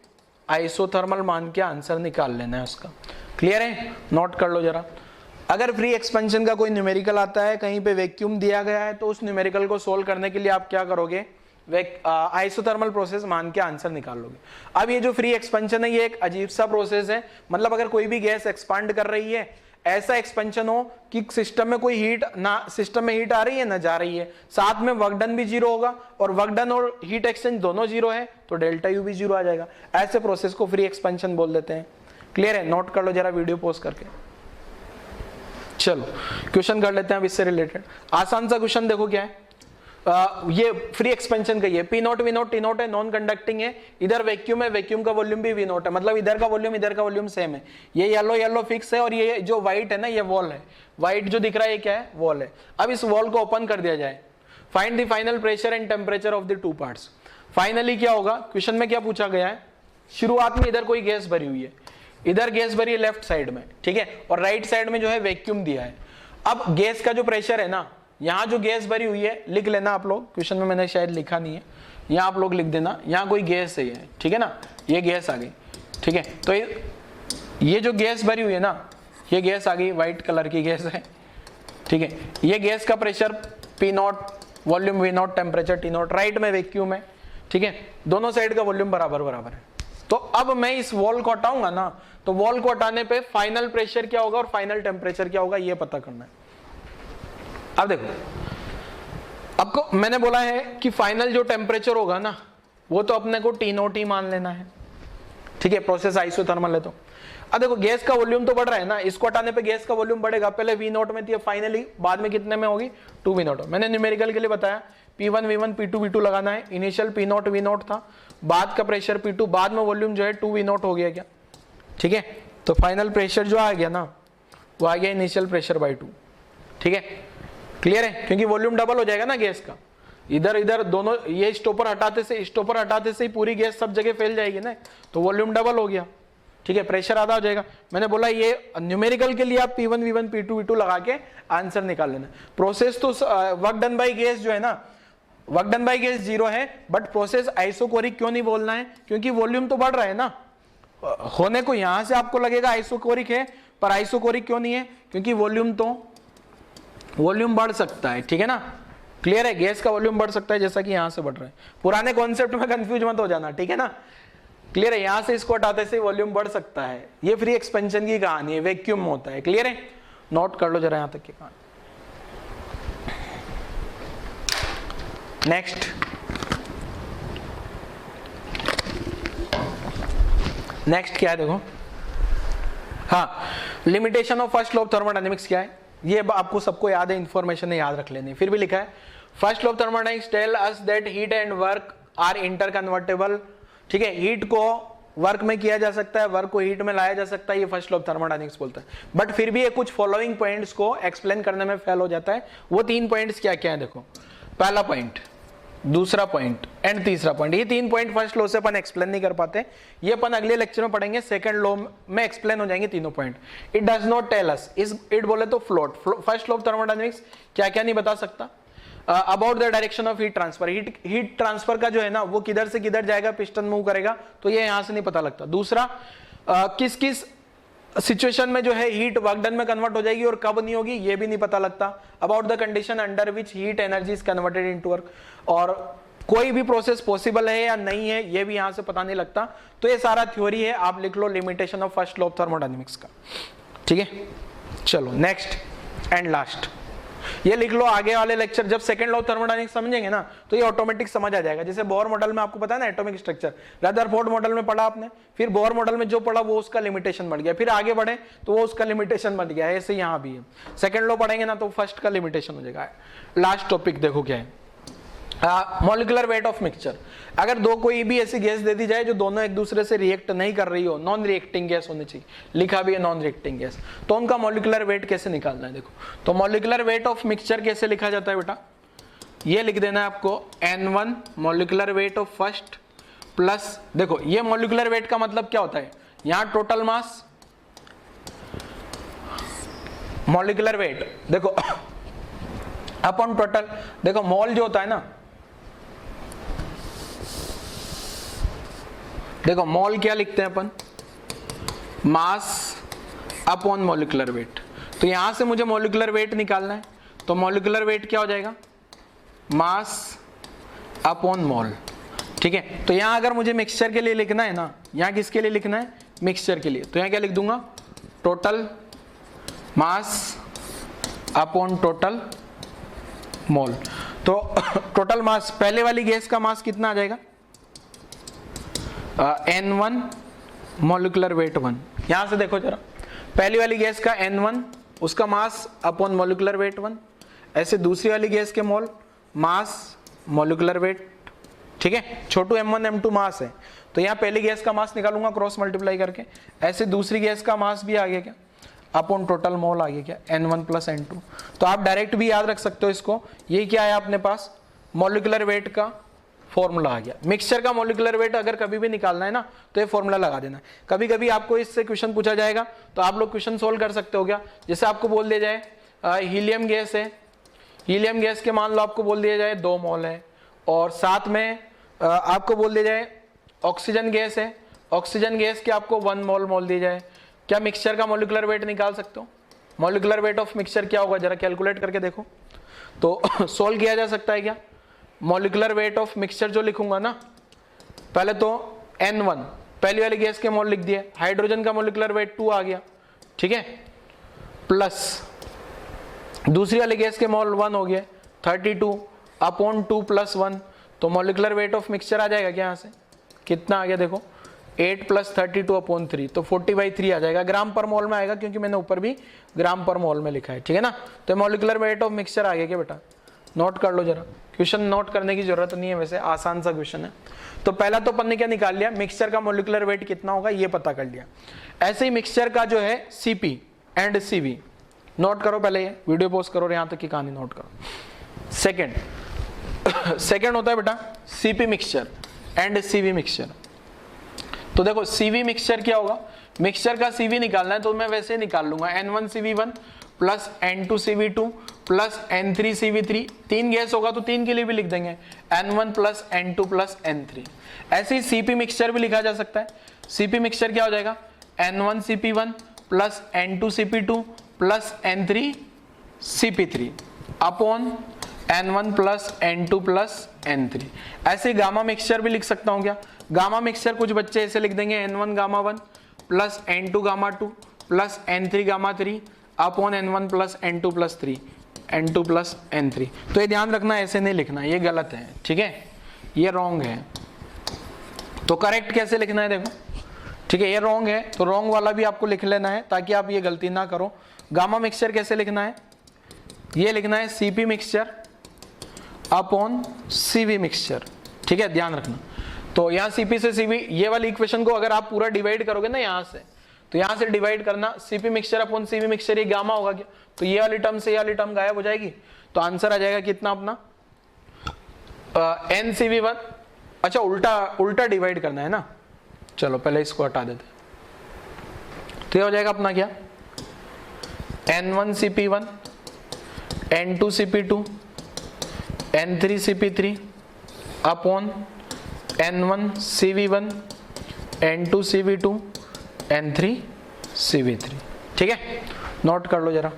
आइसोथर्मल मान के आंसर निकाल लेना है उसका, क्लियर है, नोट कर लो जरा। अगर फ्री एक्सपेंशन का कोई न्यूमेरिकल आता है, कहीं पे वैक्यूम दिया गया है, तो उस न्यूमेरिकल को सोल्व करने के लिए आप क्या करोगे, आइसोथर्मल प्रोसेस मान के आंसर निकाल लोगे। अब ये जो फ्री एक्सपेंशन है ये एक अजीब सा प्रोसेस है, मतलब अगर कोई भी गैस एक्सपांड कर रही है, ऐसा एक्सपेंशन हो कि सिस्टम में कोई हीट ना, सिस्टम में हीट आ रही है ना जा रही है, साथ में वर्क डन भी 0 होगा, और वर्क डन और हीट एक्सचेंज दोनों 0 है तो डेल्टा U भी 0 आ जाएगा। ऐसे प्रोसेस को फ्री एक्सपेंशन बोल देते हैं, क्लियर है, नोट कर लो जरा वीडियो पॉज करके। चलो क्वेश्चन कर लेते हैं अब इससे रिलेटेड। आसान सा क्वेश्चन देखो क्या है, ये फ्री एक्सपेंशन का, ये P naught V naught T naught है, नॉन कंडक्टिंग है, इधर वैक्यूम है, वैक्यूम का वॉल्यूम भी वी नॉट है, मतलब इधर का वॉल्यूम सेम है। ये येलो फिक्स है और ये जो व्हाइट है ना ये वॉल है, व्हाइट जो दिख रहा है ये क्या है, वॉल है। अब इस वॉल को ओपन कर दिया जाए, find the final pressure and temperature of the two parts. Finally क्या होगा, क्वेश्चन में क्या पूछा गया है, शुरुआत में इधर कोई गैस भरी हुई है, इधर गैस भरी है लेफ्ट साइड में, ठीक है, और राइट साइड में जो है वैक्यूम दिया है। अब गैस का जो प्रेशर है ना, यहाँ जो गैस भरी हुई है लिख लेना आप लोग, क्वेश्चन में मैंने शायद लिखा नहीं है, यहाँ आप लोग लिख देना, यहाँ कोई गैस है ये, ठीक है ना, ये गैस आ गई, ठीक है। तो ये जो गैस भरी हुई है ना, ये गैस आ गई, व्हाइट कलर की गैस है, ठीक है। ये गैस का pressure P not, volume we not, temperature T not, right में वैक्यूम है, ठीक है, दोनों साइड का वॉल्यूम बराबर है। तो अब मैं इस वॉल को हटाऊंगा ना, तो वॉल को हटाने पे फाइनल प्रेशर क्या होगा और फाइनल टेम्परेचर क्या होगा ये पता करना है। अब देखो, आपको मैंने बोला है कि फाइनल जो टेम्परेचर होगा ना वो तो अपने को टी नॉट ही मान लेना है, ठीक है, प्रोसेस आइसोथर्मल है। तो अब देखो गैस का वॉल्यूम तो बढ़ रहा है ना, इसको हटाने पे गैस का वॉल्यूम बढ़ेगा, पहले वी नॉट में थी, फाइनली बाद में कितने में होगी, 2 वी नॉट। मैंने न्यूमेरिकल के लिए बताया P1 V1 P2 V2 लगाना है, initial P not V not था, बाद का प्रेशर P2, बाद में वॉल्यूम जो है 2 V नॉट हो गया क्या, ठीक है। तो फाइनल प्रेशर जो आ गया ना वो आ गया इनिशियल प्रेशर बाई 2, ठीक है, क्लियर है, क्योंकि वॉल्यूम डबल हो जाएगा ना गैस का, इधर दोनों, ये स्टॉपर हटाते से ही पूरी गैस सब जगह फैल जाएगी ना, तो वॉल्यूम डबल हो गया, ठीक है, प्रेशर आधा हो जाएगा। मैंने बोला ये न्यूमेरिकल के लिए आप P1 V1 P2 V2 लगा के आंसर निकाल लेना। प्रोसेस तो वर्क डन बाई गैस जो है ना, वर्क डन बाई गैस 0 है, बट प्रोसेस आइसोकोरिक क्यों नहीं बोलना है, क्योंकि वॉल्यूम तो बढ़ रहा है ना, होने को यहां से आपको लगेगा आइसोकोरिक है, पर आइसोकोरिक क्यों नहीं है, क्योंकि वॉल्यूम बढ़ सकता है, ठीक है ना, क्लियर है, गैस का वॉल्यूम बढ़ सकता है जैसा कि यहां से बढ़ रहा है। पुराने कॉन्सेप्ट में कंफ्यूज मत हो जाना, ठीक है ना, क्लियर है, यहां से इसको हटाते से वॉल्यूम बढ़ सकता है, ये फ्री एक्सपेंशन की कहानी है, वैक्यूम होता है, क्लियर है, नोट कर लो जरा यहां तक की कहानी। नेक्स्ट क्या है देखो, हाँ, limitation of first law of thermodynamics क्या है, ये आपको सबको याद है, इंफॉर्मेशन याद रख लेनी, फिर भी लिखा है first law of thermodynamics tell us that heat and work are interconvertible, ठीक है, हीट को वर्क में किया जा सकता है, वर्क को हीट में लाया जा सकता है, ये फर्स्ट लॉ ऑफ थर्मोडायनेमिक्स बोलता है। बट फिर भी ये कुछ फॉलोइंग पॉइंट्स को एक्सप्लेन करने में फेल हो जाता है। वो 3 पॉइंट्स क्या क्या है देखो, पहला पॉइंट, दूसरा पॉइंट एंड तीसरा पॉइंट। ये 3 पॉइंट फर्स्ट लॉ से अपन एक्सप्लेन नहीं कर पाते, ये अपन अगले लेक्चर में पढ़ेंगे, सेकंड लॉ में एक्सप्लेन हो जाएंगे तीनों point. It does not tell us, it बोले तो float, first law of thermodynamics क्या क्या नहीं बता सकता, about the direction of heat transfer, heat transfer का जो है ना वो किधर से किधर जाएगा, पिस्टन मूव करेगा, तो ये यहां से नहीं पता लगता। दूसरा, किस किस सिचुएशन में जो है हीट वर्क डन में कन्वर्ट हो जाएगी और कब नहीं होगी ये भी नहीं पता लगता। About the condition under which heat energy is converted into work, और कोई भी प्रोसेस पॉसिबल है या नहीं है ये भी यहां से पता नहीं लगता। तो ये सारा थ्योरी है, आप लिख लो limitation of first law of thermodynamics का, ठीक है। चलो नेक्स्ट एंड लास्ट, ये लिख लो, आगे वाले लेक्चर जब सेकंड लॉ ऑफ थर्मोडायनेमिक्स समझेंगे ना तो ये ऑटोमेटिक समझ आ जाएगा। जैसे बोर मॉडल में आपको पता है ना एटॉमिक स्ट्रक्चर, रदरफोर्ड मॉडल में पढ़ा आपने, फिर बोर मॉडल में जो पढ़ा वो उसका लिमिटेशन बढ़ गया, फिर आगे बढ़े तो वो उसका लिमिटेशन बढ़ गया, ऐसे यहां भी है। सेकंड लॉ पढ़ेंगे ना तो फर्स्ट का लिमिटेशन हो जाएगा। लास्ट टॉपिक देखो क्या है, मॉलिक्यूलर वेट ऑफ मिक्सचर। अगर दो कोई भी ऐसी गैस दे दी जाए जो दोनों एक दूसरे से रिएक्ट नहीं कर रही हो, नॉन रिएक्टिंग गैस होनी चाहिए, लिखा भी है नॉन रिएक्टिंग गैस, तो उनका मॉलिक्यूलर वेट कैसे निकालना है देखो। तो मॉलिक्यूलर वेट ऑफ मिक्सचर कैसे लिखा जाता है बेटा, ये लिख देना है आपको N1 molecular weight of first plus, देखो ये मॉलिक्यूलर वेट का मतलब क्या होता है, यहां टोटल मास, मॉलिक्यूलर वेट देखो अपॉन टोटल, देखो मोल जो होता है ना, देखो मोल क्या लिखते हैं अपन, मास अपॉन मॉलिक्यूलर वेट। तो यहां से मुझे मॉलिक्यूलर वेट निकालना है, तो मॉलिक्यूलर वेट क्या हो जाएगा, मास अपॉन मोल, ठीक है। तो यहां अगर मुझे मिक्सचर के लिए लिखना है ना, यहां किसके लिए लिखना है, मिक्सचर के लिए, तो यहां क्या लिख दूंगा, total mass upon total mole. तो टोटल मास, पहले वाली गैस का मास कितना आ जाएगा, N1 मॉलिक्यूलर वेट 1। यहां से देखो जरा, पहली वाली गैस का N1 उसका मास अपॉन मॉलिक्यूलर वेट 1। ऐसे दूसरी वाली गैस के मोल मास मॉलिक्यूलर वेट, ठीक है, छोटू m1 m2 मास है, तो यहाँ पहली गैस का मास निकालूंगा क्रॉस मल्टीप्लाई करके, ऐसे दूसरी गैस का मास भी आ गया क्या, अपॉन टोटल मोल आ गया क्या, n1 प्लस n2। तो आप डायरेक्ट भी याद रख सकते हो इसको, ये क्या है अपने पास मॉलिक्यूलर वेट का फॉर्मूला आ गया। मिक्सचर का मॉलिक्यूलर वेट अगर कभी भी निकालना है ना तो ये फॉर्मूला लगा देना है। कभी कभी आपको इससे क्वेश्चन पूछा जाएगा तो आप लोग क्वेश्चन सोल्व कर सकते हो क्या, जैसे आपको बोल दिया जाए हीलियम गैस है, हीलियम गैस के मान लो आपको बोल दिया जाए 2 मोल है, और साथ में आपको बोल दिया जाए ऑक्सीजन गैस है, ऑक्सीजन गैस के आपको 1 मोल दिया जाए, क्या मिक्सचर का मॉलिक्यूलर वेट निकाल सकते हो? मॉलिक्यूलर वेट ऑफ मिक्सचर क्या होगा जरा कैलकुलेट करके देखो, तो सोल्व किया जा सकता है क्या? मॉलिक्यूलर वेट ऑफ मिक्सचर जो लिखूंगा ना, पहले तो N1 पहली वाली गैस के मोल लिख दिए, हाइड्रोजन का मॉलिक्यूलर वेट 2 आ गया, ठीक है, प्लस दूसरी वाली गैस के मोल 1 हो गया 32 अपॉन 2 प्लस 1, तो मॉलिक्यूलर वेट ऑफ मिक्सचर आ जाएगा क्या, यहाँ से कितना आ गया देखो 8 प्लस 32 अपॉन 3, तो 40/3 आ जाएगा, ग्राम पर मोल में आएगा क्योंकि मैंने ऊपर भी ग्राम पर मोल में लिखा है, ठीक है ना। तो मॉलिक्यूलर वेट ऑफ मिक्सचर आ गया क्या बेटा, नोट कर लो जरा, क्वेश्चन नोट करने की जरूरत नहीं है, वैसे आसान सा क्वेश्चन है। तो पहला तो अपन ने क्या निकाल लिया, मिक्सचर का मॉलिक्यूलर वेट कितना होगा ये पता कर लिया। ऐसे ही मिक्सचर का जो है Cp एंड Cv नोट करो, पहले ये वीडियो पॉज करो और यहाँ तक की कहानी नोट करो। सेकेंड होता है बेटा Cp mixture and Cv mixture. तो देखो Cv मिक्सचर क्या होगा, मिक्सचर का Cv निकालना है तो मैं वैसे निकाल लूंगा N1Cv1 plus N2Cv2 plus N3Cv3, 3 gas होगा तो 3 के लिए भी लिख देंगे N1 plus N2 plus N3। ऐसे ही Cp मिक्सचर भी लिखा जा सकता है, Cp मिक्सचर क्या हो जाएगा N1Cp1 plus N2Cp2 plus N3Cp3 upon N1 plus N2 plus N3। ऐसे गामा मिक्सचर भी लिख सकता हूं क्या, गामा मिक्सचर कुछ बच्चे ऐसे लिख देंगे N1 gamma 1 plus N2 gamma 2 plus N3 gamma 3 upon N1 plus N2 plus 3 N2 plus N3। तो ये ध्यान रखना ऐसे नहीं लिखना, ये गलत है, ठीक है, ये रॉन्ग है। तो करेक्ट कैसे लिखना है देखो, ठीक है, ये रॉन्ग है तो रॉन्ग वाला भी आपको लिख लेना है ताकि आप ये गलती ना करो। गामा मिक्सचर कैसे लिखना है, ये लिखना है Cp mixture upon Cv mixture, ठीक है, ध्यान रखना। तो यहाँ Cp से Cv, ये वाली इक्वेशन को अगर आप पूरा डिवाइड करोगे ना यहाँ से, तो यहाँ से डिवाइड करना Cp mixture upon Cv mixture, ये गामा होगा क्या, तो ये वाली टर्म से ये वाली टर्म गायब हो जाएगी, तो आंसर आ जाएगा कितना अपना NCV1। अच्छा उल्टा डिवाइड करना है ना, चलो पहले इसको हटा देते, तो ये हो जाएगा अपना क्या N1Cp1 N2Cp2 N3Cp3 upon N1Cv1 N2Cv2 N3Cv3, ठीक है, नोट कर लो जरा,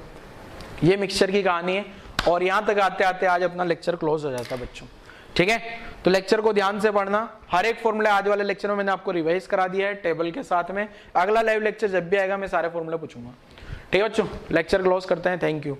ये मिक्सचर की कहानी है। और यहां तक आते आते आज अपना लेक्चर क्लोज हो जाता है बच्चों, ठीक है। तो लेक्चर को ध्यान से पढ़ना, हर एक फॉर्मूला आज वाले लेक्चर में मैंने आपको रिवाइज करा दिया है टेबल के साथ में। अगला लाइव लेक्चर जब भी आएगा मैं सारे फॉर्मूले पूछूंगा, ठीक है बच्चों। लेक्चर क्लोज करते हैं, थैंक यू।